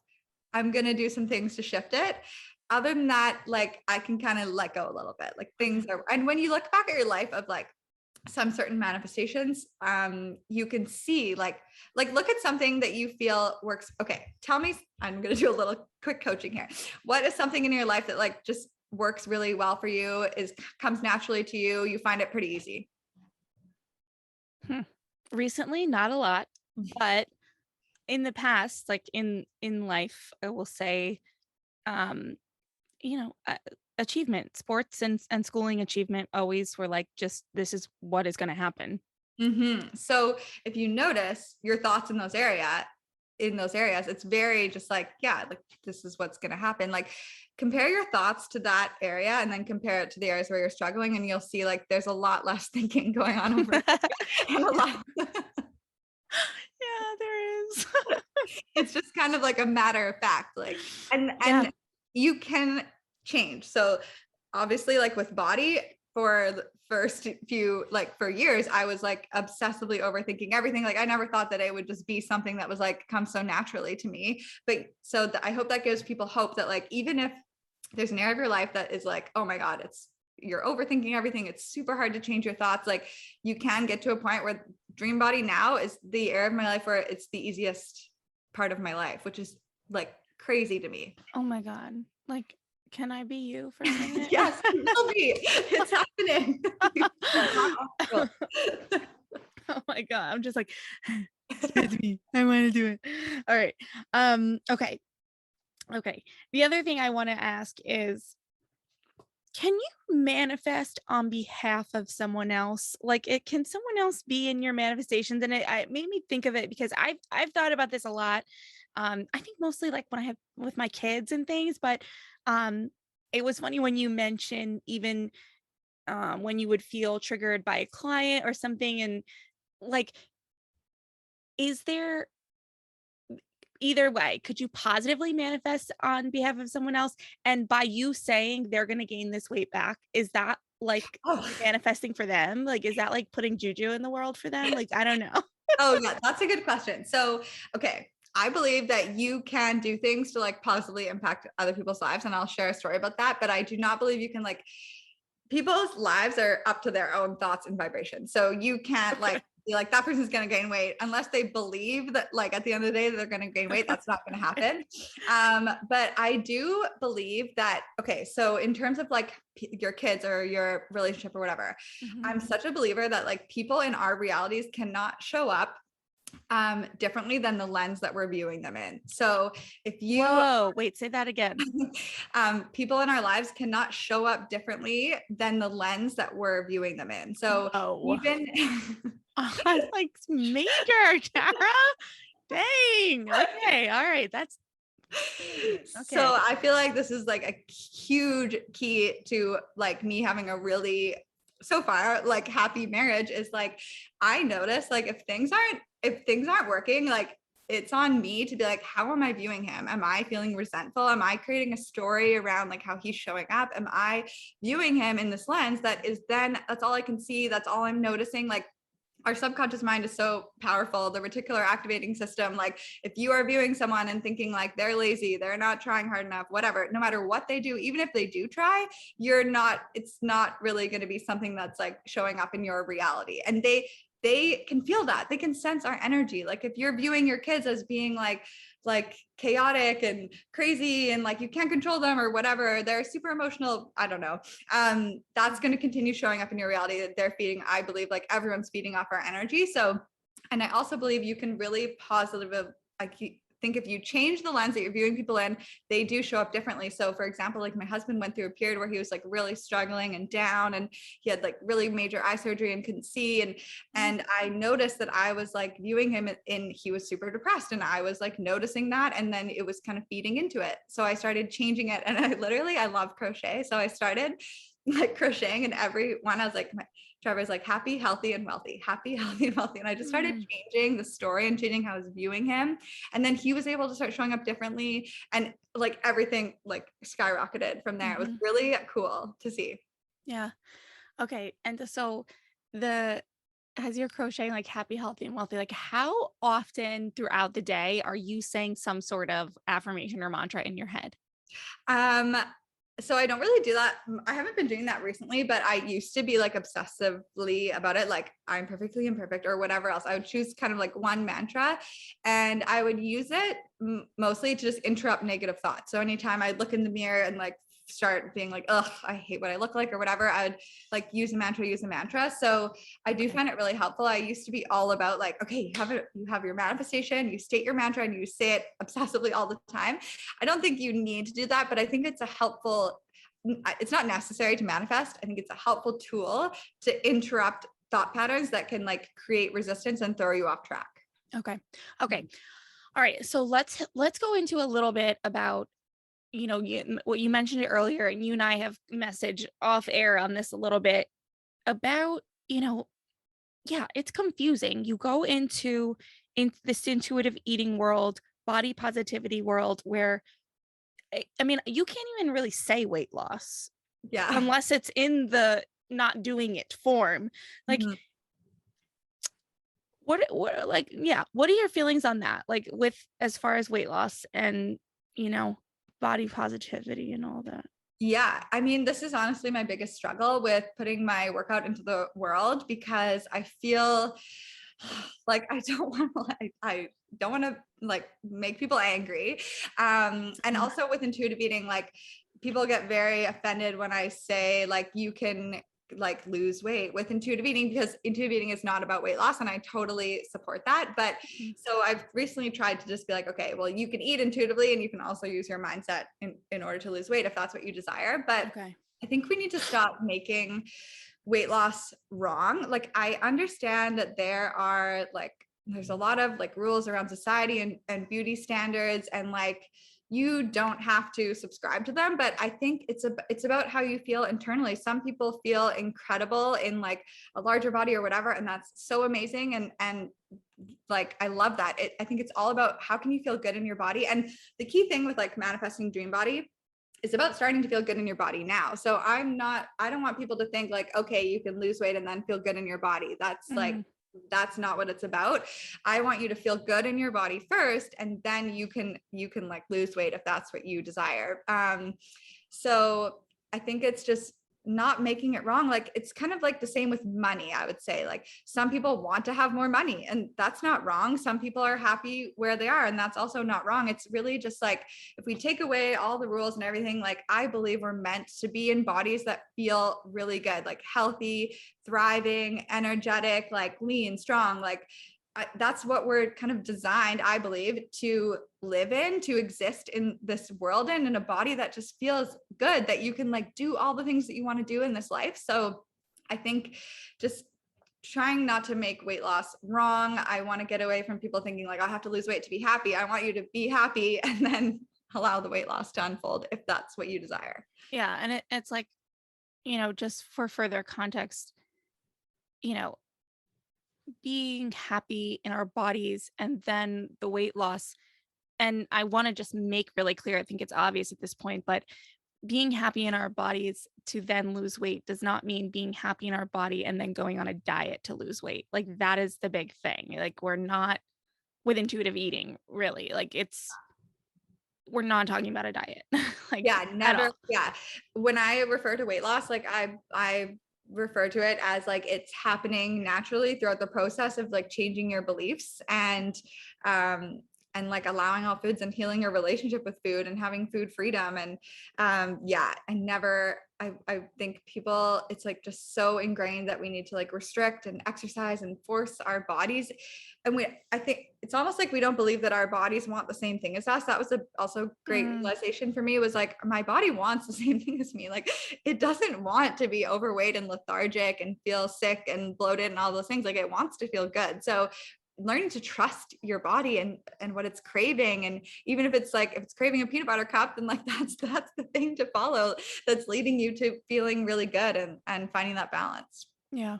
I'm going to do some things to shift it. Other than that, like I can kind of let go a little bit. Like things are, and when you look back at your life of like some certain manifestations, you can see like look at something that you feel works. Okay, tell me, I'm going to do a little quick coaching here. What is something in your life that like just works really well for you, comes naturally to you, you find it pretty easy? Recently, not a lot, but in the past, like in life, I will say, you know, achievement, sports and schooling achievement always were like, just this is what is going to happen. So if you notice your thoughts in those areas, it's very just like, yeah, like this is what's going to happen. Like compare your thoughts to that area and then compare it to the areas where you're struggling. And you'll see like, there's a lot less thinking going on over and a lot. Yeah, there is. It's just kind of like a matter of fact, like, and you can change. So obviously like with body, for the first few, like for years, I was like obsessively overthinking everything. Like I never thought that it would just be something that was like come so naturally to me. But so I hope that gives people hope that like, even if there's an area of your life that is like, oh my God, you're overthinking everything, it's super hard to change your thoughts. Like you can get to a point where dream body now is the area of my life where it's the easiest part of my life, which is like crazy to me. Oh my God. Like, can I be you for a minute? Yes, it will be. It's happening. Oh my God. I'm just like, it's me. I want to do it. All right. Okay. The other thing I want to ask is, can you manifest on behalf of someone else? Like, can someone else be in your manifestations? And it made me think of it because I've thought about this a lot. I think mostly like when I have with my kids and things, but it was funny when you mentioned even when you would feel triggered by a client or something, and like, is there either way, could you positively manifest on behalf of someone else? And by you saying they're going to gain this weight back, is that like Oh, manifesting for them? Like, is that like putting juju in the world for them? Like, I don't know. oh yeah, that's a good question. So, okay, I believe that you can do things to like positively impact other people's lives, and I'll share a story about that. But I do not believe you can like people's lives are up to their own thoughts and vibrations. So you can't like be like that person's going to gain weight unless they believe that like at the end of the day they're going to gain weight. That's not going to happen. But I do believe that, okay, so in terms of like your kids or your relationship or whatever, Mhm. I'm such a believer that like people in our realities cannot show up differently than the lens that we're viewing them in. So if you Whoa, wait, say that again. people in our lives cannot show up differently than the lens that we're viewing them in. So Whoa. even Like major, Tara. Dang. Okay. All right. That's so okay. I feel like this is like a huge key to like me having a really so far like happy marriage is like I notice like if things aren't working, like it's on me to be like, how am I viewing him? Am I feeling resentful? Am I creating a story around like how he's showing up? Am I viewing him in this lens that is then that's all I can see? That's all I'm noticing. Like our subconscious mind is so powerful, the reticular activating system. Like if you are viewing someone and thinking like they're lazy, they're not trying hard enough, whatever, no matter what they do, even if they do try, it's not really going to be something that's like showing up in your reality. And they can feel that, they can sense our energy. Like if you're viewing your kids as being like chaotic and crazy and like you can't control them or whatever, they're super emotional, I don't know, that's going to continue showing up in your reality that they're feeding. I believe like everyone's feeding off our energy. So, and I also believe you can really positive, like think if you change the lens that you're viewing people in, they do show up differently. So for example, like my husband went through a period where he was like really struggling and down, and he had like really major eye surgery and couldn't see. And I noticed that I was like viewing him in he was super depressed, and I was like noticing that, and then it was kind of feeding into it. So I started changing it, and I love crochet. So I started like crocheting, and every one I was like, Trevor's like happy, healthy, and wealthy, happy, healthy, and wealthy. And I just started Mm. changing the story and changing how I was viewing him. And then he was able to start showing up differently. And like everything like skyrocketed from there. It was Mhm. really cool to see. Yeah. Okay. And so the as you're crocheting like happy, healthy, and wealthy, like how often throughout the day are you saying some sort of affirmation or mantra in your head? Um, so I don't really do that. I haven't been doing that recently, but I used to be like obsessively about it. Like I'm perfectly imperfect or whatever else. I would choose kind of like one mantra and I would use it mostly to just interrupt negative thoughts. So anytime I'd look in the mirror and like start being like, ugh, I hate what I look like or whatever, I would like use a mantra. So I do Okay. find it really helpful. I used to be all about like, okay, you have your manifestation, you state your mantra and you say it obsessively all the time. I don't think you need to do that, but I think it's not necessary to manifest. I think it's a helpful tool to interrupt thought patterns that can like create resistance and throw you off track. Okay. Okay. All right. So let's go into a little bit about, what you mentioned earlier, and you and I have messaged off air on this a little bit about, yeah, it's confusing. You go in this intuitive eating world, body positivity world where I mean, you can't even really say weight loss Yeah. unless it's in the not doing it form. Like Mhm. what like yeah, what are your feelings on that? Like with as far as weight loss and, you know, body positivity and all that. Yeah, I mean, this is honestly my biggest struggle with putting my workout into the world because I feel like I don't want to like make people angry. And Mm. also with intuitive eating, like people get very offended when I say like you can like lose weight with intuitive eating because intuitive eating is not about weight loss, and I totally support that. But Mhm. so I've recently tried to just be like, okay, well, you can eat intuitively and you can also use your mindset in order to lose weight if that's what you desire. But Okay. I think we need to stop making weight loss wrong. Like I understand that there's a lot of like rules around society and beauty standards, and like you don't have to subscribe to them, but I think it's about how you feel internally. Some people feel incredible in like a larger body or whatever, and that's so amazing. And like, I love that. I think it's all about how can you feel good in your body. And the key thing with like manifesting dream body is about starting to feel good in your body now. So I don't want people to think like, okay, you can lose weight and then feel good in your body. That's not what it's about. I want you to feel good in your body first, and then you can like lose weight if that's what you desire. So I think it's just not making it wrong. Like, it's kind of like the same with money. I would say like some people want to have more money, and that's not wrong. Some people are happy where they are, and that's also not wrong. It's really just like, if we take away all the rules and everything, like I believe we're meant to be in bodies that feel really good, like healthy, thriving, energetic, like lean, strong, like that's what we're kind of designed, I believe, to live in, to exist in this world in a body that just feels good, that you can like do all the things that you want to do in this life. So I think just trying not to make weight loss wrong. I want to get away from people thinking like, I have to lose weight to be happy. I want you to be happy and then allow the weight loss to unfold if that's what you desire. Yeah. And it's like, just for further context, you know, being happy in our bodies and then the weight loss. And I want to just make really clear, I think it's obvious at this point, but being happy in our bodies to then lose weight does not mean being happy in our body and then going on a diet to lose weight. Like, that is the big thing. Like, we're not with intuitive eating, really. Like, we're not talking about a diet, like, Yeah, at never. all. Yeah. When I refer to weight loss, like I refer to it as like it's happening naturally throughout the process of like changing your beliefs um and like allowing all foods and healing your relationship with food and having food freedom. And yeah, I think people, it's like just so ingrained that we need to like restrict and exercise and force our bodies. And I think it's almost like we don't believe that our bodies want the same thing as us. That was also great Mm, realization for me, was like, my body wants the same thing as me. Like, it doesn't want to be overweight and lethargic and feel sick and bloated and all those things. Like, it wants to feel good. So learning to trust your body and what it's craving. And even if it's like, if it's craving a peanut butter cup, then like that's the thing to follow, that's leading you to feeling really good and finding that balance. yeah.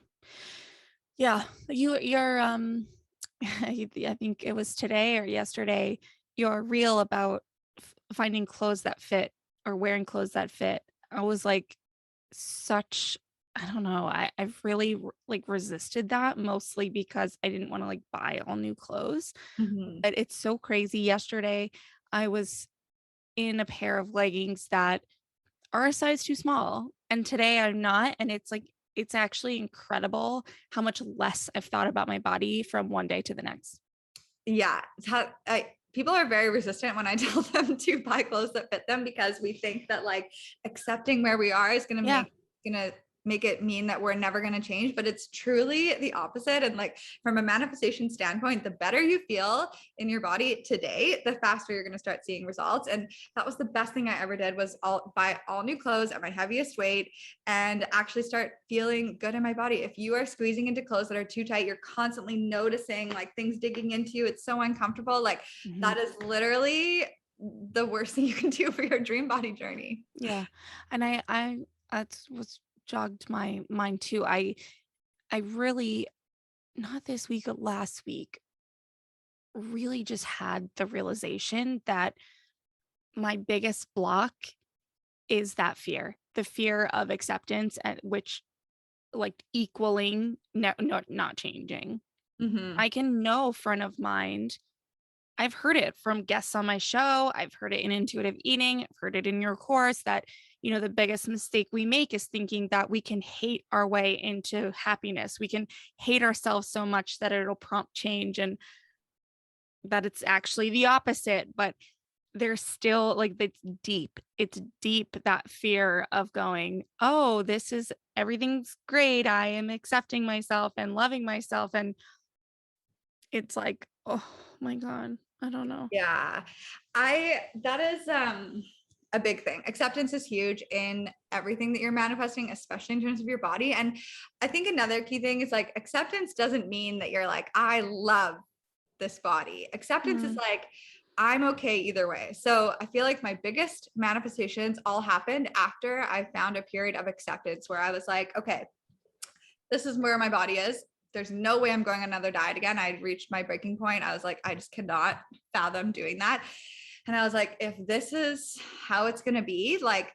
Yeah. You're, I think it was today or yesterday, your reel about finding clothes that fit or wearing clothes that fit. I was like, such, I don't know. I've really like resisted that, mostly because I didn't want to like buy all new clothes. Mhm. But it's so crazy. Yesterday, I was in a pair of leggings that are a size too small. And today I'm not. And it's like, it's actually incredible how much less I've thought about my body from one day to the next. Yeah. People are very resistant when I tell them to buy clothes that fit them, because we think that like accepting where we are is Yeah. going to make it mean that we're never going to change. But it's truly the opposite. And like, from a manifestation standpoint, the better you feel in your body today, the faster you're going to start seeing results. And that was the best thing I ever did, was buy all new clothes at my heaviest weight and actually start feeling good in my body. If you are squeezing into clothes that are too tight, you're constantly noticing like things digging into you. It's so uncomfortable. Like, Mhm. that is literally the worst thing you can do for your dream body journey. Yeah. And I that was jogged my mind too. I really, not this week, but last week, really just had the realization that my biggest block is that fear, the fear of acceptance, at which like equaling, not changing. Mm-hmm. I can know front of mind. I've heard it from guests on my show. I've heard it in intuitive eating. I've heard it in your course that, the biggest mistake we make is thinking that we can hate our way into happiness. We can hate ourselves so much that it'll prompt change, and that it's actually the opposite. But there's still like, it's deep, that fear of going, oh, this is, everything's great. I am accepting myself and loving myself. And it's like, oh my God, I don't know. Yeah. That is a big thing. Acceptance is huge in everything that you're manifesting, especially in terms of your body. And I think another key thing is like, acceptance doesn't mean that you're like, I love this body. Acceptance is Mm, like, I'm okay either way. So I feel like my biggest manifestations all happened after I found a period of acceptance where I was like, okay, this is where my body is. There's no way I'm going on another diet again. I reached my breaking point. I was like, I just cannot fathom doing that. And I was like, if this is how it's going to be, like,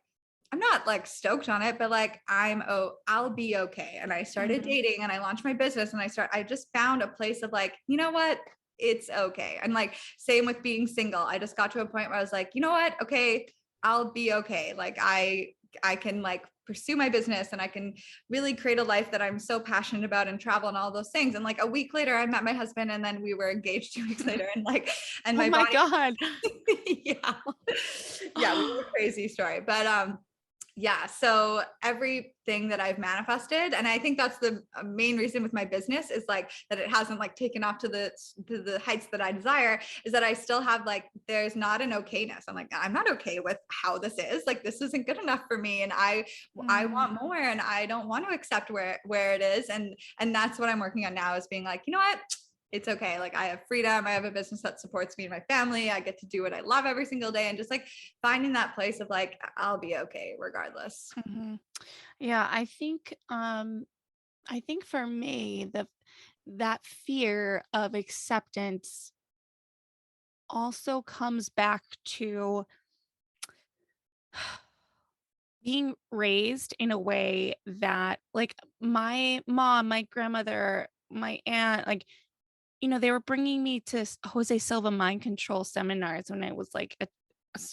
I'm not like stoked on it, but like I'll be okay. And I started dating and I launched my business and I just found a place of like, you know what? It's okay. And like same with being single. I just got to a point where I was like, you know what? Okay, I'll be okay. Like I can like pursue my business and I can really create a life that I'm so passionate about and travel and all those things. And like a week later, I met my husband and then we were engaged 2 weeks later. And like, and Oh my my body, God. yeah, yeah, we have a crazy story, but yeah, so everything that I've manifested, and I think that's the main reason with my business is like that it hasn't like taken off to the heights that I desire, is that I still have like there's not an okayness. I'm like, I'm not okay with how this is. Like this isn't good enough for me, and I want more, and I don't want to accept where it is, and that's what I'm working on now, is being like, you know what, it's okay. Like I have freedom. I have a business that supports me and my family. I get to do what I love every single day, and just like finding that place of like, I'll be okay regardless. Mhm. Yeah, I think for me, the that fear of acceptance also comes back to being raised in a way that like my mom, my grandmother, my aunt, like, they were bringing me to Jose Silva mind control seminars when I was like a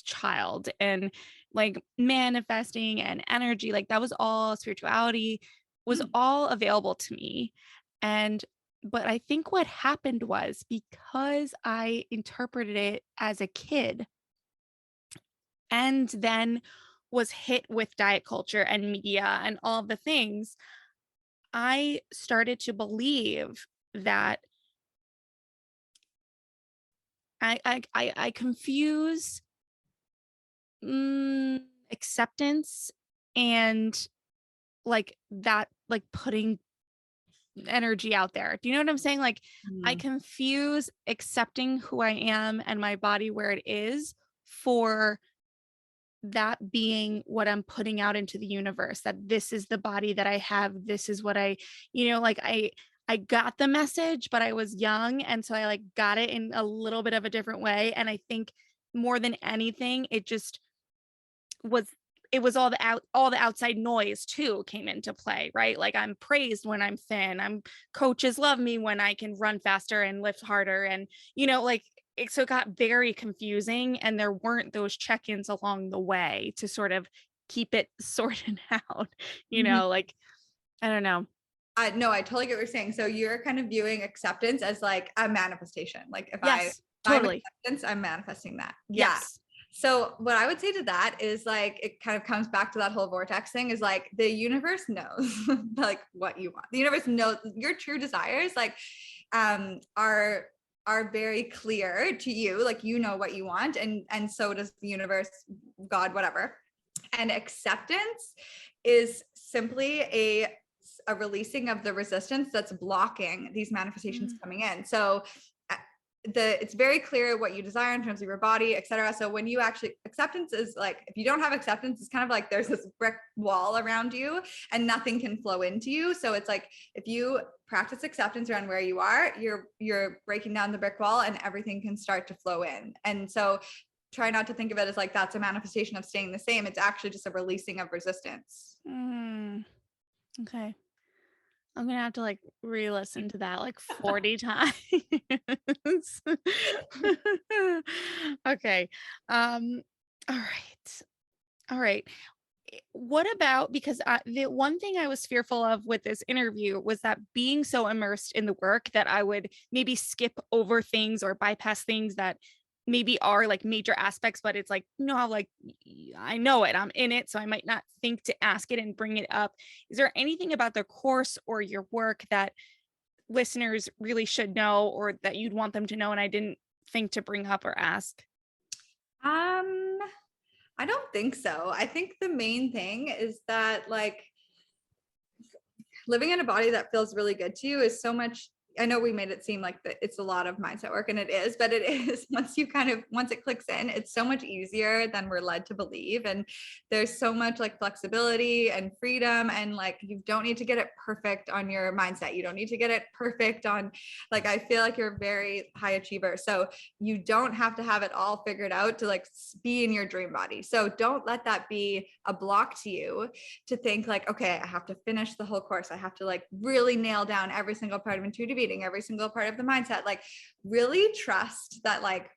child, and like manifesting and energy, like that was all spirituality was Mm. all available to me. And but I think what happened was because I interpreted it as a kid and then was hit with diet culture and media and all the things, I started to believe that I confuse acceptance and like that, like putting energy out there. Do you know what I'm saying? Like I Mm. confuse accepting who I am and my body where it is for that being what I'm putting out into the universe, that this is the body that I have. This is what like I got the message, but I was young. And so I like got it in a little bit of a different way. And I think more than anything, was it was all the outside noise too came into play, right? Like I'm praised when I'm thin. Coaches love me when I can run faster and lift harder. And like so it got very confusing, and there weren't those check-ins along the way to sort of keep it sorted out, Mhm. like I don't know. No, I totally get what you're saying. So you're kind of viewing acceptance as like a manifestation. Like if Yes, I'm totally. acceptance, I'm manifesting that. Yeah. Yes. So what I would say to that is like it kind of comes back to that whole vortex thing, is like the universe knows like what you want. The universe knows your true desires, like are very clear to you. Like you know what you want, and so does the universe, God, whatever. And acceptance is simply a releasing of the resistance that's blocking these manifestations Mm, coming in. So uh, it's very clear what you desire in terms of your body, etc. So when you actually, acceptance is like, if you don't have acceptance, it's kind of like there's this brick wall around you and nothing can flow into you. So it's like if you practice acceptance around where you are, you're breaking down the brick wall and everything can start to flow in. And so try not to think of it as like that's a manifestation of staying the same. It's actually just a releasing of resistance. mm, okay. I'm gonna have to like re-listen to that like 40 times. Okay. All right. All right. What about, because the one thing I was fearful of with this interview was that being so immersed in the work that I would maybe skip over things or bypass things that maybe are like major aspects, but it's like, how like I know it, I'm in it, so I might not think to ask it and bring it up. Is there anything about the course or your work that listeners really should know, or that you'd want them to know and I didn't think to bring up or ask? Um, I don't think so. I think the main thing is that like living in a body that feels really good to you is so much I know we made it seem like that it's a lot of mindset work, and it is, but it is once it clicks in, it's so much easier than we're led to believe. And there's so much like flexibility and freedom, and like you don't need to get it perfect on your mindset. You don't need to get it perfect on, like, I feel like you're a very high achiever. So you don't have to have it all figured out to like be in your dream body. So don't let that be a block to you to think like, okay, I have to finish the whole course. I have to like really nail down every single part of intuitive eating, every single part of the mindset. Like really trust that, like,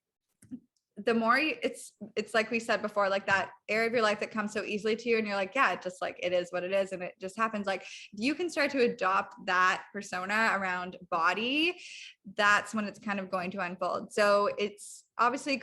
the more it's like we said before, like that area of your life that comes so easily to you and you're like, yeah, it just like, it is what it is. And it just happens. Like you can start to adopt that persona around body. That's when it's kind of going to unfold. So it's obviously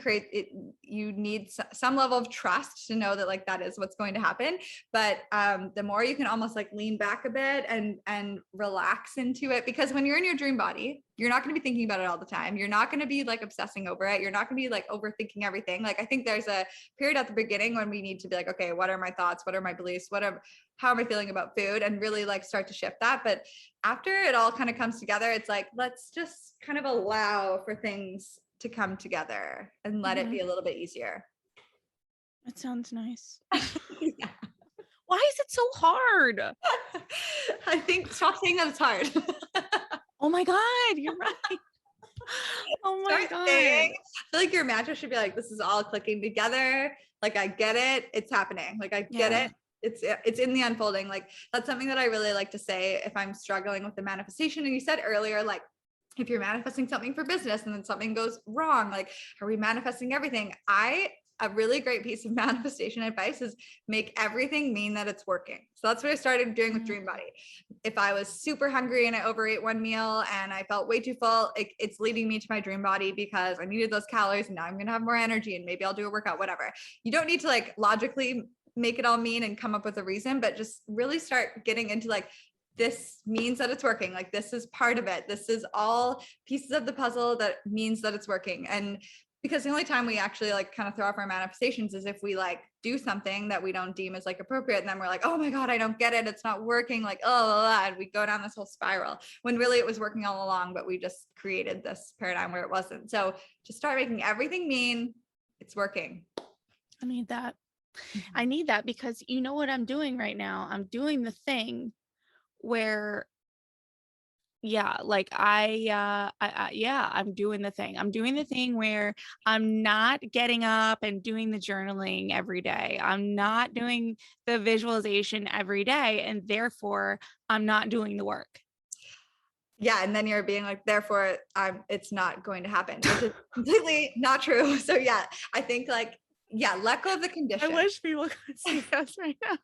you need some level of trust to know that like that is what's going to happen. But the more you can almost like lean back a bit and relax into it, because when you're in your dream body, you're not going to be thinking about it all the time. You're not going to be like obsessing over it. You're not going to be like overthinking everything. Like I think there's a period at the beginning when we need to be like, okay, what are my thoughts? What are my beliefs? How am I feeling about food? And really like start to shift that. But after it all kind of comes together, it's like, let's just kind of allow for things to come together and let it be a little bit easier. That sounds nice. Yeah. Why is it so hard? I think stop saying that it's hard. Oh my God, you're right. Oh my God. I feel like your mattress should be like, this is all clicking together. Like, I get it. It's happening. Like, I get it. It's in the unfolding. Like, that's something that I really like to say if I'm struggling with the manifestation. And you said earlier, like, if you're manifesting something for business and then something goes wrong, like, are we manifesting everything? A really great piece of manifestation advice is make everything mean that it's working. So that's what I started doing with Dream Body. If I was super hungry and I overate one meal and I felt way too full, it's leading me to my dream body because I needed those calories and now I'm going to have more energy and maybe I'll do a workout, whatever. You don't need to like logically make it all mean and come up with a reason, but just really start getting into like, this means that it's working. Like this is part of it. This is all pieces of the puzzle that means that it's working. And because the only time we actually like kind of throw off our manifestations is if we like do something that we don't deem as like appropriate. And then we're like, oh my God, I don't get it. It's not working. Like, oh, and we go down this whole spiral when really it was working all along, but we just created this paradigm where it wasn't. So just start making everything mean it's working. I need that. I need that because you know what I'm doing right now? I'm doing the thing where I'm doing the thing. I'm doing the thing where I'm not getting up and doing the journaling every day. I'm not doing the visualization every day. And therefore, I'm not doing the work. Yeah. And then you're being like, therefore, it's not going to happen, which is completely not true. So yeah, I think like, yeah, let go of the condition. I wish people could see us right now.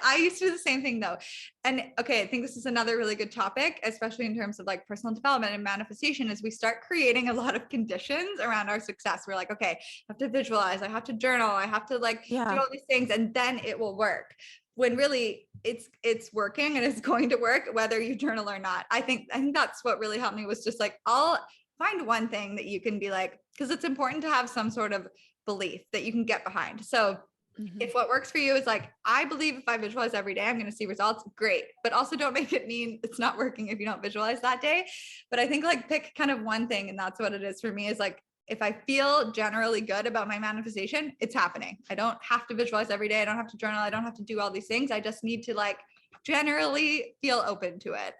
I used to do the same thing though. And okay, I think this is another really good topic, especially in terms of like personal development and manifestation, is we start creating a lot of conditions around our success. We're like, okay, I have to visualize, I have to journal, I have to like do all these things and then it will work. When really it's working and it's going to work whether you journal or not. I think that's what really helped me was just like, I'll find one thing that you can be like, because it's important to have some sort of belief that you can get behind. So if what works for you is like, I believe if I visualize every day, I'm going to see results, great. But also don't make it mean it's not working if you don't visualize that day. But I think like pick kind of one thing. And that's what it is for me is like, if I feel generally good about my manifestation, it's happening. I don't have to visualize every day. I don't have to journal. I don't have to do all these things. I just need to like generally feel open to it.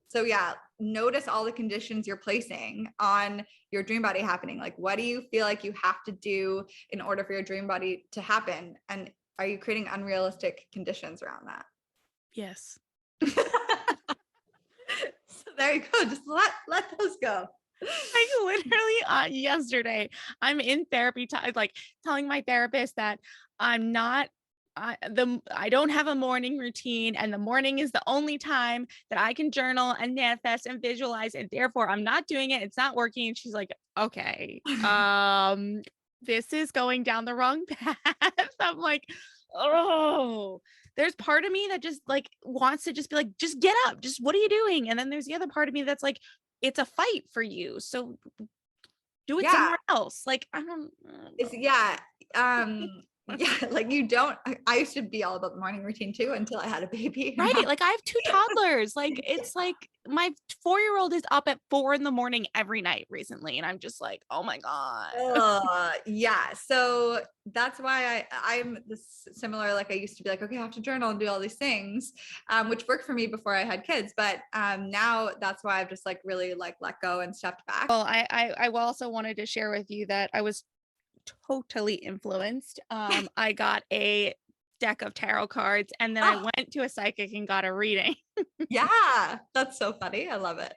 So yeah, notice all the conditions you're placing on your dream body happening. Like, what do you feel like you have to do in order for your dream body to happen? And are you creating unrealistic conditions around that? Yes. So there you go. Just let those go. Like literally yesterday, I'm in therapy, like telling my therapist that I'm not I don't have a morning routine and the morning is the only time that I can journal and manifest and visualize and therefore I'm not doing it. It's not working. And she's like, okay, this is going down the wrong path. I'm like, oh, there's part of me that just like wants to just be like, just get up. Just what are you doing? And then there's the other part of me that's like, it's a fight for you. So do it somewhere else. Like, I don't know. Yeah, like you don't, I used to be all about the morning routine too until I had a baby. And Right. now, Like I have two toddlers. Like it's like my 4-year-old is up at 4 a.m. every night recently. And I'm just like, oh my God. yeah. So that's why I'm this similar. Like I used to be like, okay, I have to journal and do all these things, which worked for me before I had kids. But now that's why I've just like really like let go and stepped back. Well, I also wanted to share with you that I was totally influenced. I got a deck of tarot cards and then I Oh, went to a psychic and got a reading. yeah, that's so funny. I love it.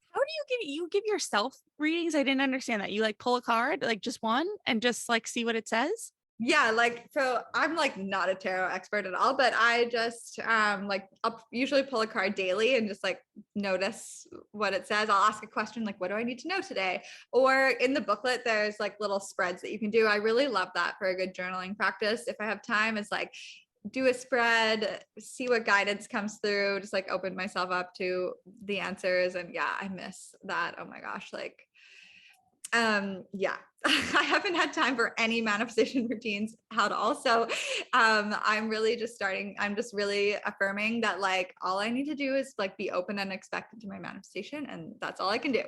How do you give yourself readings? I didn't understand that. You like pull a card, like just one, and just like see what it says? Yeah, like so I'm like not a tarot expert at all, but I just like I'll usually pull a card daily and just like notice what it says. I'll ask a question like what do I need to know today? Or in the booklet there's like little spreads that you can do. I really love that for a good journaling practice. If I have time, it's like do a spread, see what guidance comes through, just like open myself up to the answers. And yeah, I miss that. Oh my gosh, like yeah. I haven't had time for any manifestation routines at all. So I'm really just starting, I'm just really affirming that like all I need to do is like be open and expectant to my manifestation, and that's all I can do.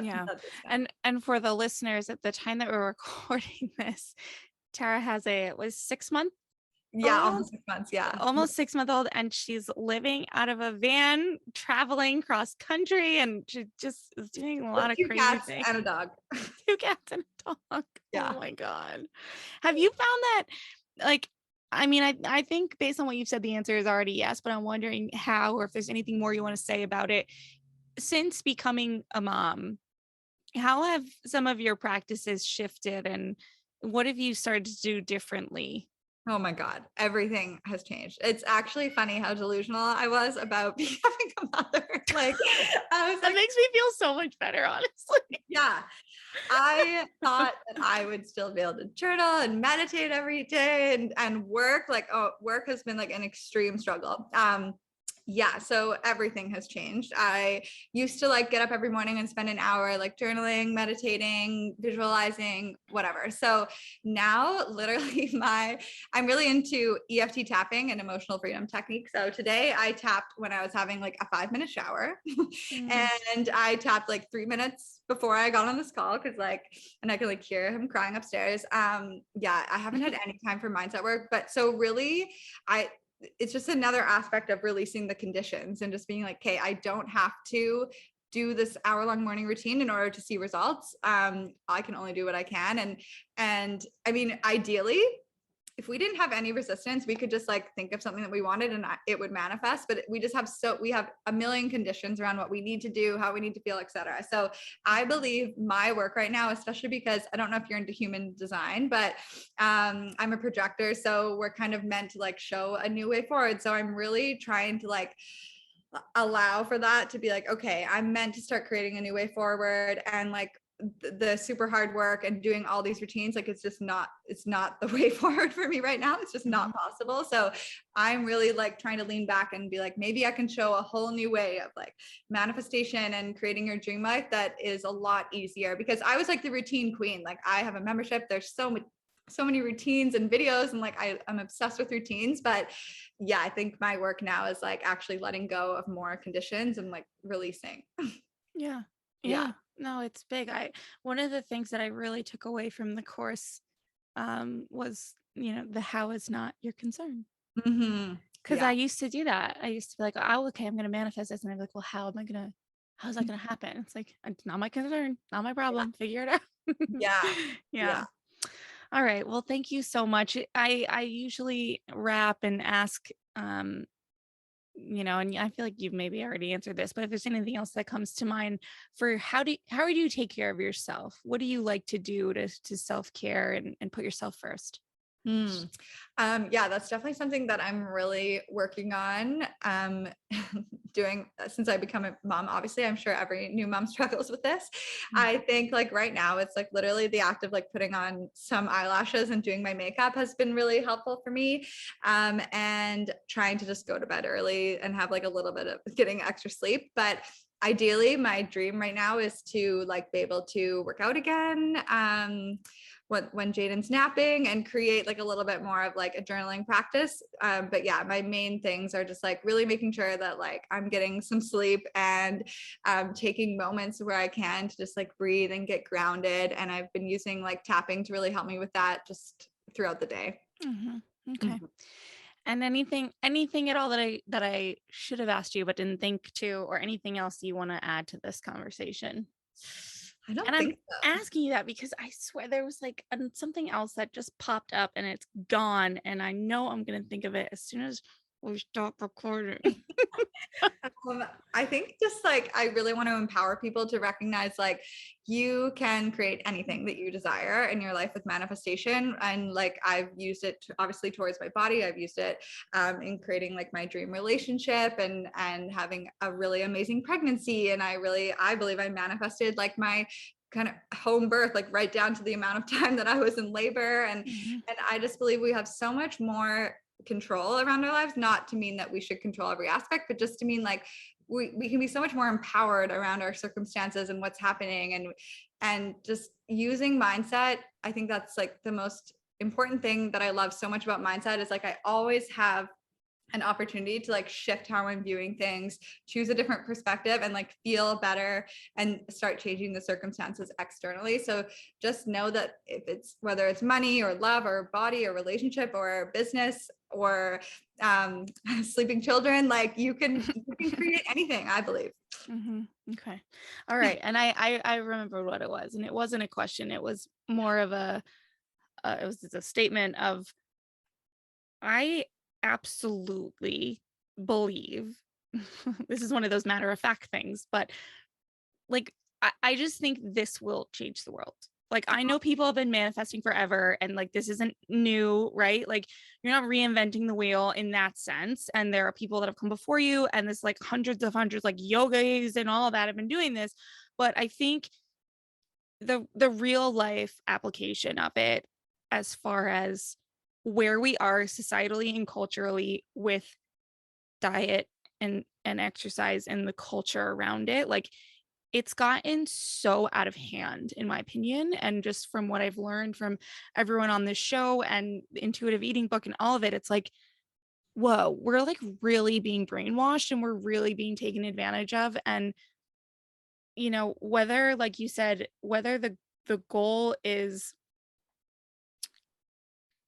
Yeah. At this time. And for the listeners, at the time that we're recording this, Tara has a it was 6 month Yeah, old, almost 6 months. Yeah. almost 6 month old, and she's living out of a van, traveling cross country, and she just is doing a lot With of two crazy cats things. and a dog. 2 cats and a dog. Oh Yeah. my God. Have you found that like I mean, I think based on what you've said, the answer is already yes, but I'm wondering how or if there's anything more you want to say about it. Since becoming a mom, how have some of your practices shifted and what have you started to do differently? Oh my God, everything has changed. It's actually funny how delusional I was about becoming a mother. Like, I was That like, makes me feel so much better, honestly. yeah, I thought that I would still be able to journal and meditate every day and work. Like, oh, work has been like an extreme struggle. Yeah, so everything has changed. I used to like get up every morning and spend an hour like journaling, meditating, visualizing, whatever. So now literally I'm really into EFT tapping and emotional freedom technique. So today I tapped when I was having like a 5-minute shower Mm. and I tapped like 3 minutes before I got on this call because like and I could like hear him crying upstairs. Yeah, I haven't had any time for mindset work, but so really I it's just another aspect of releasing the conditions and just being like, okay, I don't have to do this hour-long morning routine in order to see results. I can only do what I can. And I mean, ideally, if we didn't have any resistance, we could just like think of something that we wanted and it would manifest. But we have a million conditions around what we need to do, how we need to feel, etc. So I believe my work right now, especially because I don't know if you're into human design, but I'm a projector. So we're kind of meant to like show a new way forward. So I'm really trying to like allow for that to be like, okay, I'm meant to start creating a new way forward and like the super hard work and doing all these routines like it's not the way forward for me right now. It's just not possible. So I'm really like trying to lean back and be like, maybe I can show a whole new way of like manifestation and creating your dream life that is a lot easier, because I was like the routine queen. Like I have a membership, there's so many routines and videos and like I'm obsessed with routines. But yeah, I think my work now is like actually letting go of more conditions and like releasing. Yeah. Yeah. Yeah. No, it's big. I One of the things that I really took away from the course was, the how is not your concern. Mm-hmm. Because Yeah. I used to do that. I used to be like, oh, okay, I'm gonna manifest this. And I'm like, well, how's that gonna happen? It's like it's not my concern, not my problem. Figure it out. Yeah. Yeah. Yeah. All right. Well, thank you so much. I usually wrap and ask and I feel like you've maybe already answered this, but if there's anything else that comes to mind for how do you take care of yourself? What do you like to do to self-care and put yourself first? Hmm. Yeah, that's definitely something that I'm really working on. Doing since I become a mom, obviously, I'm sure every new mom struggles with this. Mm. I think like right now, it's like literally the act of like putting on some eyelashes and doing my makeup has been really helpful for me. And trying to just go to bed early and have like a little bit of getting extra sleep. But ideally, my dream right now is to like be able to work out again. when Jaden's napping, and create like a little bit more of like a journaling practice. But yeah, my main things are just like really making sure that like I'm getting some sleep, and taking moments where I can to just like breathe and get grounded. And I've been using like tapping to really help me with that just throughout the day. Okay. Mhm. And anything at all that I should have asked you but didn't think to, or anything else you want to add to this conversation? I don't And I'm think so. asking you that because I swear there was like something else that just popped up and it's gone, and I know I'm gonna think of it as soon as we stop recording. Um, I think just like I really want to empower people to recognize like you can create anything that you desire in your life with manifestation. And like I've used it obviously towards my body. I've used it in creating like my dream relationship, and having a really amazing pregnancy. And I believe I manifested like my kind of home birth, like right down to the amount of time that I was in labor. And I just believe we have so much more control around our lives, not to mean that we should control every aspect, but just to mean like we can be so much more empowered around our circumstances and what's happening, and just using mindset. I think that's like the most important thing that I love so much about mindset is like I always have an opportunity to like shift how I'm viewing things, choose a different perspective, and like feel better and start changing the circumstances externally. So just know that if it's whether it's money or love or body or relationship or business or sleeping children, like you can create anything, I believe. Okay. All right. And I remembered what it was, and it wasn't a question. It was more of it was just a statement of, I absolutely believe this is one of those matter of fact things, but like I just think this will change the world. Like I know people have been manifesting forever, and like this isn't new, right? Like you're not reinventing the wheel in that sense. And there are people that have come before you, and this like hundreds like yogis and all that have been doing this. But I think the real life application of it, as far as where we are societally and culturally with diet and exercise and the culture around it, like it's gotten so out of hand in my opinion, and just from what I've learned from everyone on this show and the intuitive eating book and all of it, it's like, whoa, we're like really being brainwashed and we're really being taken advantage of. And whether, like you said, whether the goal is,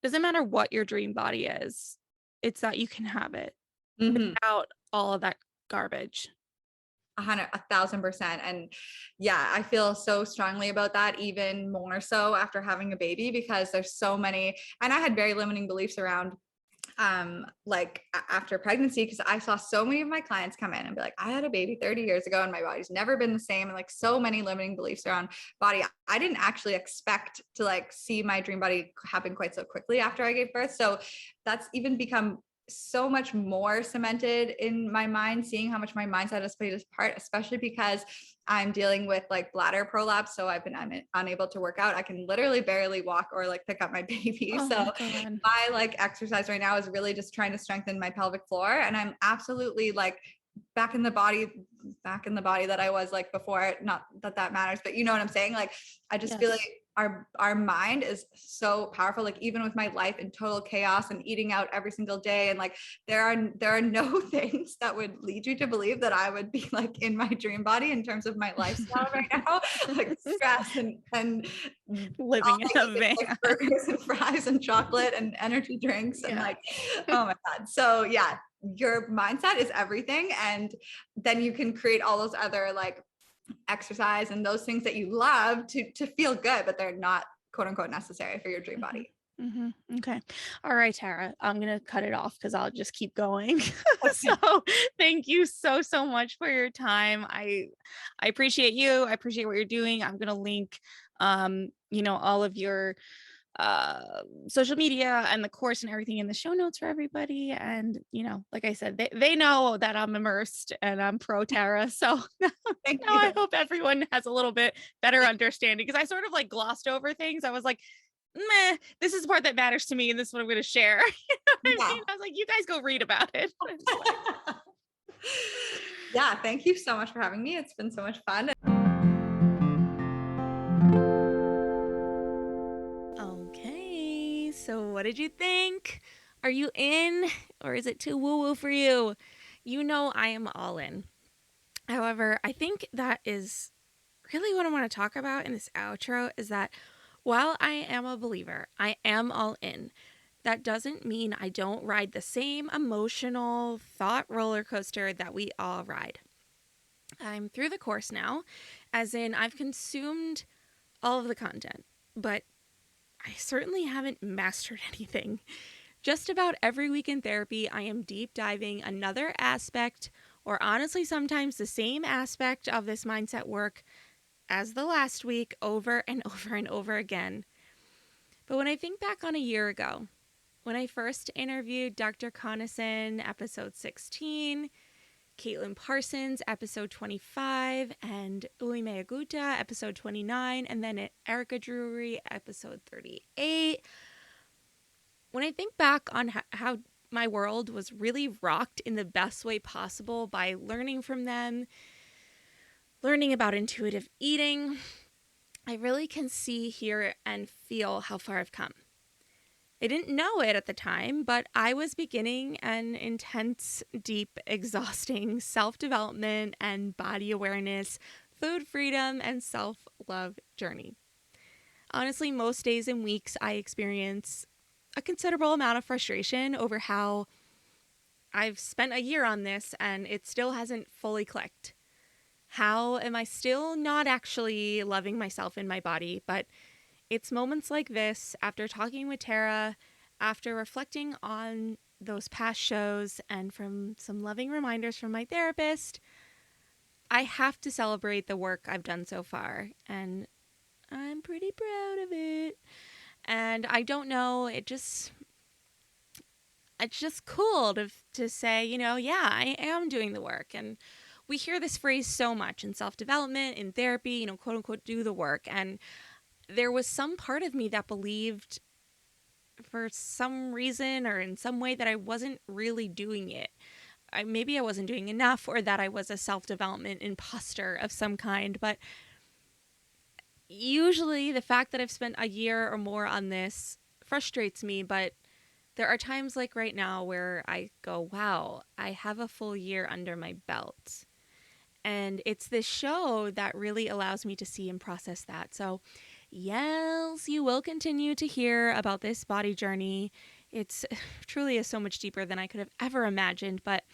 doesn't matter what your dream body is, it's that you can have it Mm-hmm. without all of that garbage. 1,000%. And yeah, I feel so strongly about that, even more so after having a baby, because there's so many, and I had very limiting beliefs around like after pregnancy, because I saw so many of my clients come in and be like, I had a baby 30 years ago and my body's never been the same, and like so many limiting beliefs around body. I didn't actually expect to like see my dream body happen quite so quickly after I gave birth. So that's even become so much more cemented in my mind, seeing how much my mindset has played a part, especially because I'm dealing with like bladder prolapse. So I'm unable to work out. I can literally barely walk or like pick up my baby. Oh So my God. my like exercise right now is really just trying to strengthen my pelvic floor. And I'm absolutely like back in the body that I was like before. Not that that matters, but you know what I'm saying? Like, I just feel like Yes. our mind is so powerful. Like even with my life in total chaos and eating out every single day, and like there are no things that would lead you to believe that I would be like in my dream body in terms of my lifestyle right now, like stress and all Living in I a eat is like van. burgers and fries and chocolate and energy drinks and Yeah. like, oh my God. So yeah, your mindset is everything. And then you can create all those other like exercise and those things that you love to feel good, but they're not quote unquote necessary for your dream body. Okay. All right, Tara. I'm gonna cut it off because I'll just keep going. So thank you so much for your time. I appreciate you. I appreciate what you're doing. I'm gonna link all of your social media and the course and everything in the show notes for everybody. And like I said, they know that I'm immersed and I'm pro Tara. So now Thank I you. hope everyone has a little bit better understanding, because I sort of like glossed over things. I was like, meh, this is the part that matters to me, and this is what I'm going to share. You know what I Yeah. mean? I was like, you guys go read about it. It's like, Yeah, thank you so much for having me. It's been so much fun. What did you think? Are you in, or is it too woo-woo for you? You know I am all in. However, I think that is really what I want to talk about in this outro is that while I am a believer, I am all in. That doesn't mean I don't ride the same emotional thought roller coaster that we all ride. I'm through the course now, as in I've consumed all of the content, but I certainly haven't mastered anything. Just about every week in therapy, I am deep diving another aspect, or honestly sometimes the same aspect of this mindset work as the last week, over and over and over again. But when I think back on a year ago, when I first interviewed Dr. Connaughton, episode 16, Caitlin Parsons, episode 25, and Uime Aguta, episode 29, and then Erica Drury, episode 38. When I think back on how my world was really rocked in the best way possible by learning from them, learning about intuitive eating, I really can see, hear, and feel how far I've come. I didn't know it at the time, but I was beginning an intense, deep, exhausting self-development and body awareness, food freedom, and self-love journey. Honestly, most days and weeks I experience a considerable amount of frustration over how I've spent a year on this and it still hasn't fully clicked. How am I still not actually loving myself in my body? But it's moments like this, after talking with Tara, after reflecting on those past shows, and from some loving reminders from my therapist, I have to celebrate the work I've done so far. And I'm pretty proud of it. And I don't know, it's just cool to say, yeah, I am doing the work. And we hear this phrase so much in self-development, in therapy, quote unquote, do the work. And there was some part of me that believed for some reason or in some way that I wasn't really doing it. Maybe I wasn't doing enough, or that I was a self-development imposter of some kind. But usually the fact that I've spent a year or more on this frustrates me, but there are times like right now where I go, wow, I have a full year under my belt. And it's this show that really allows me to see and process that. So yes, you will continue to hear about this body journey. It's truly is so much deeper than I could have ever imagined. But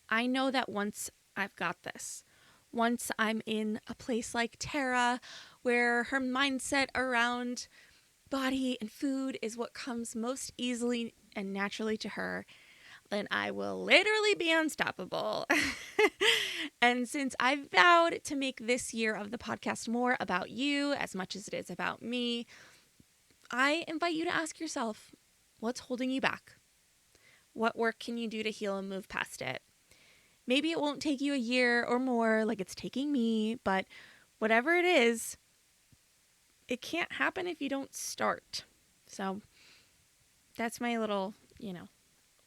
I know that once I've got this, once I'm in a place like Tara, where her mindset around body and food is what comes most easily and naturally to her, then I will literally be unstoppable. And since I've vowed to make this year of the podcast more about you as much as it is about me, I invite you to ask yourself, what's holding you back? What work can you do to heal and move past it? Maybe it won't take you a year or more like it's taking me, but whatever it is, it can't happen if you don't start. So that's my little,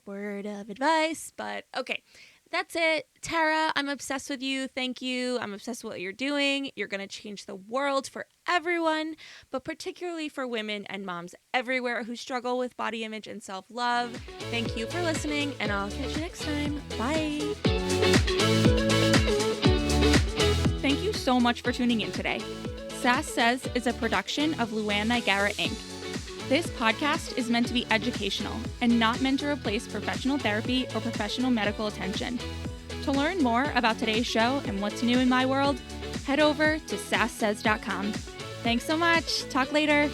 word of advice. But okay, that's it. Tara, I'm obsessed with you. Thank you. I'm obsessed with what you're doing. You're going to change the world for everyone, but particularly for women and moms everywhere who struggle with body image and self-love. Thank you for listening, and I'll catch you next time. Bye. Thank you so much for tuning in today. Sass Says is a production of Luann Nigara, Inc. This podcast is meant to be educational and not meant to replace professional therapy or professional medical attention. To learn more about today's show and what's new in my world, head over to sasssays.com. Thanks so much. Talk later.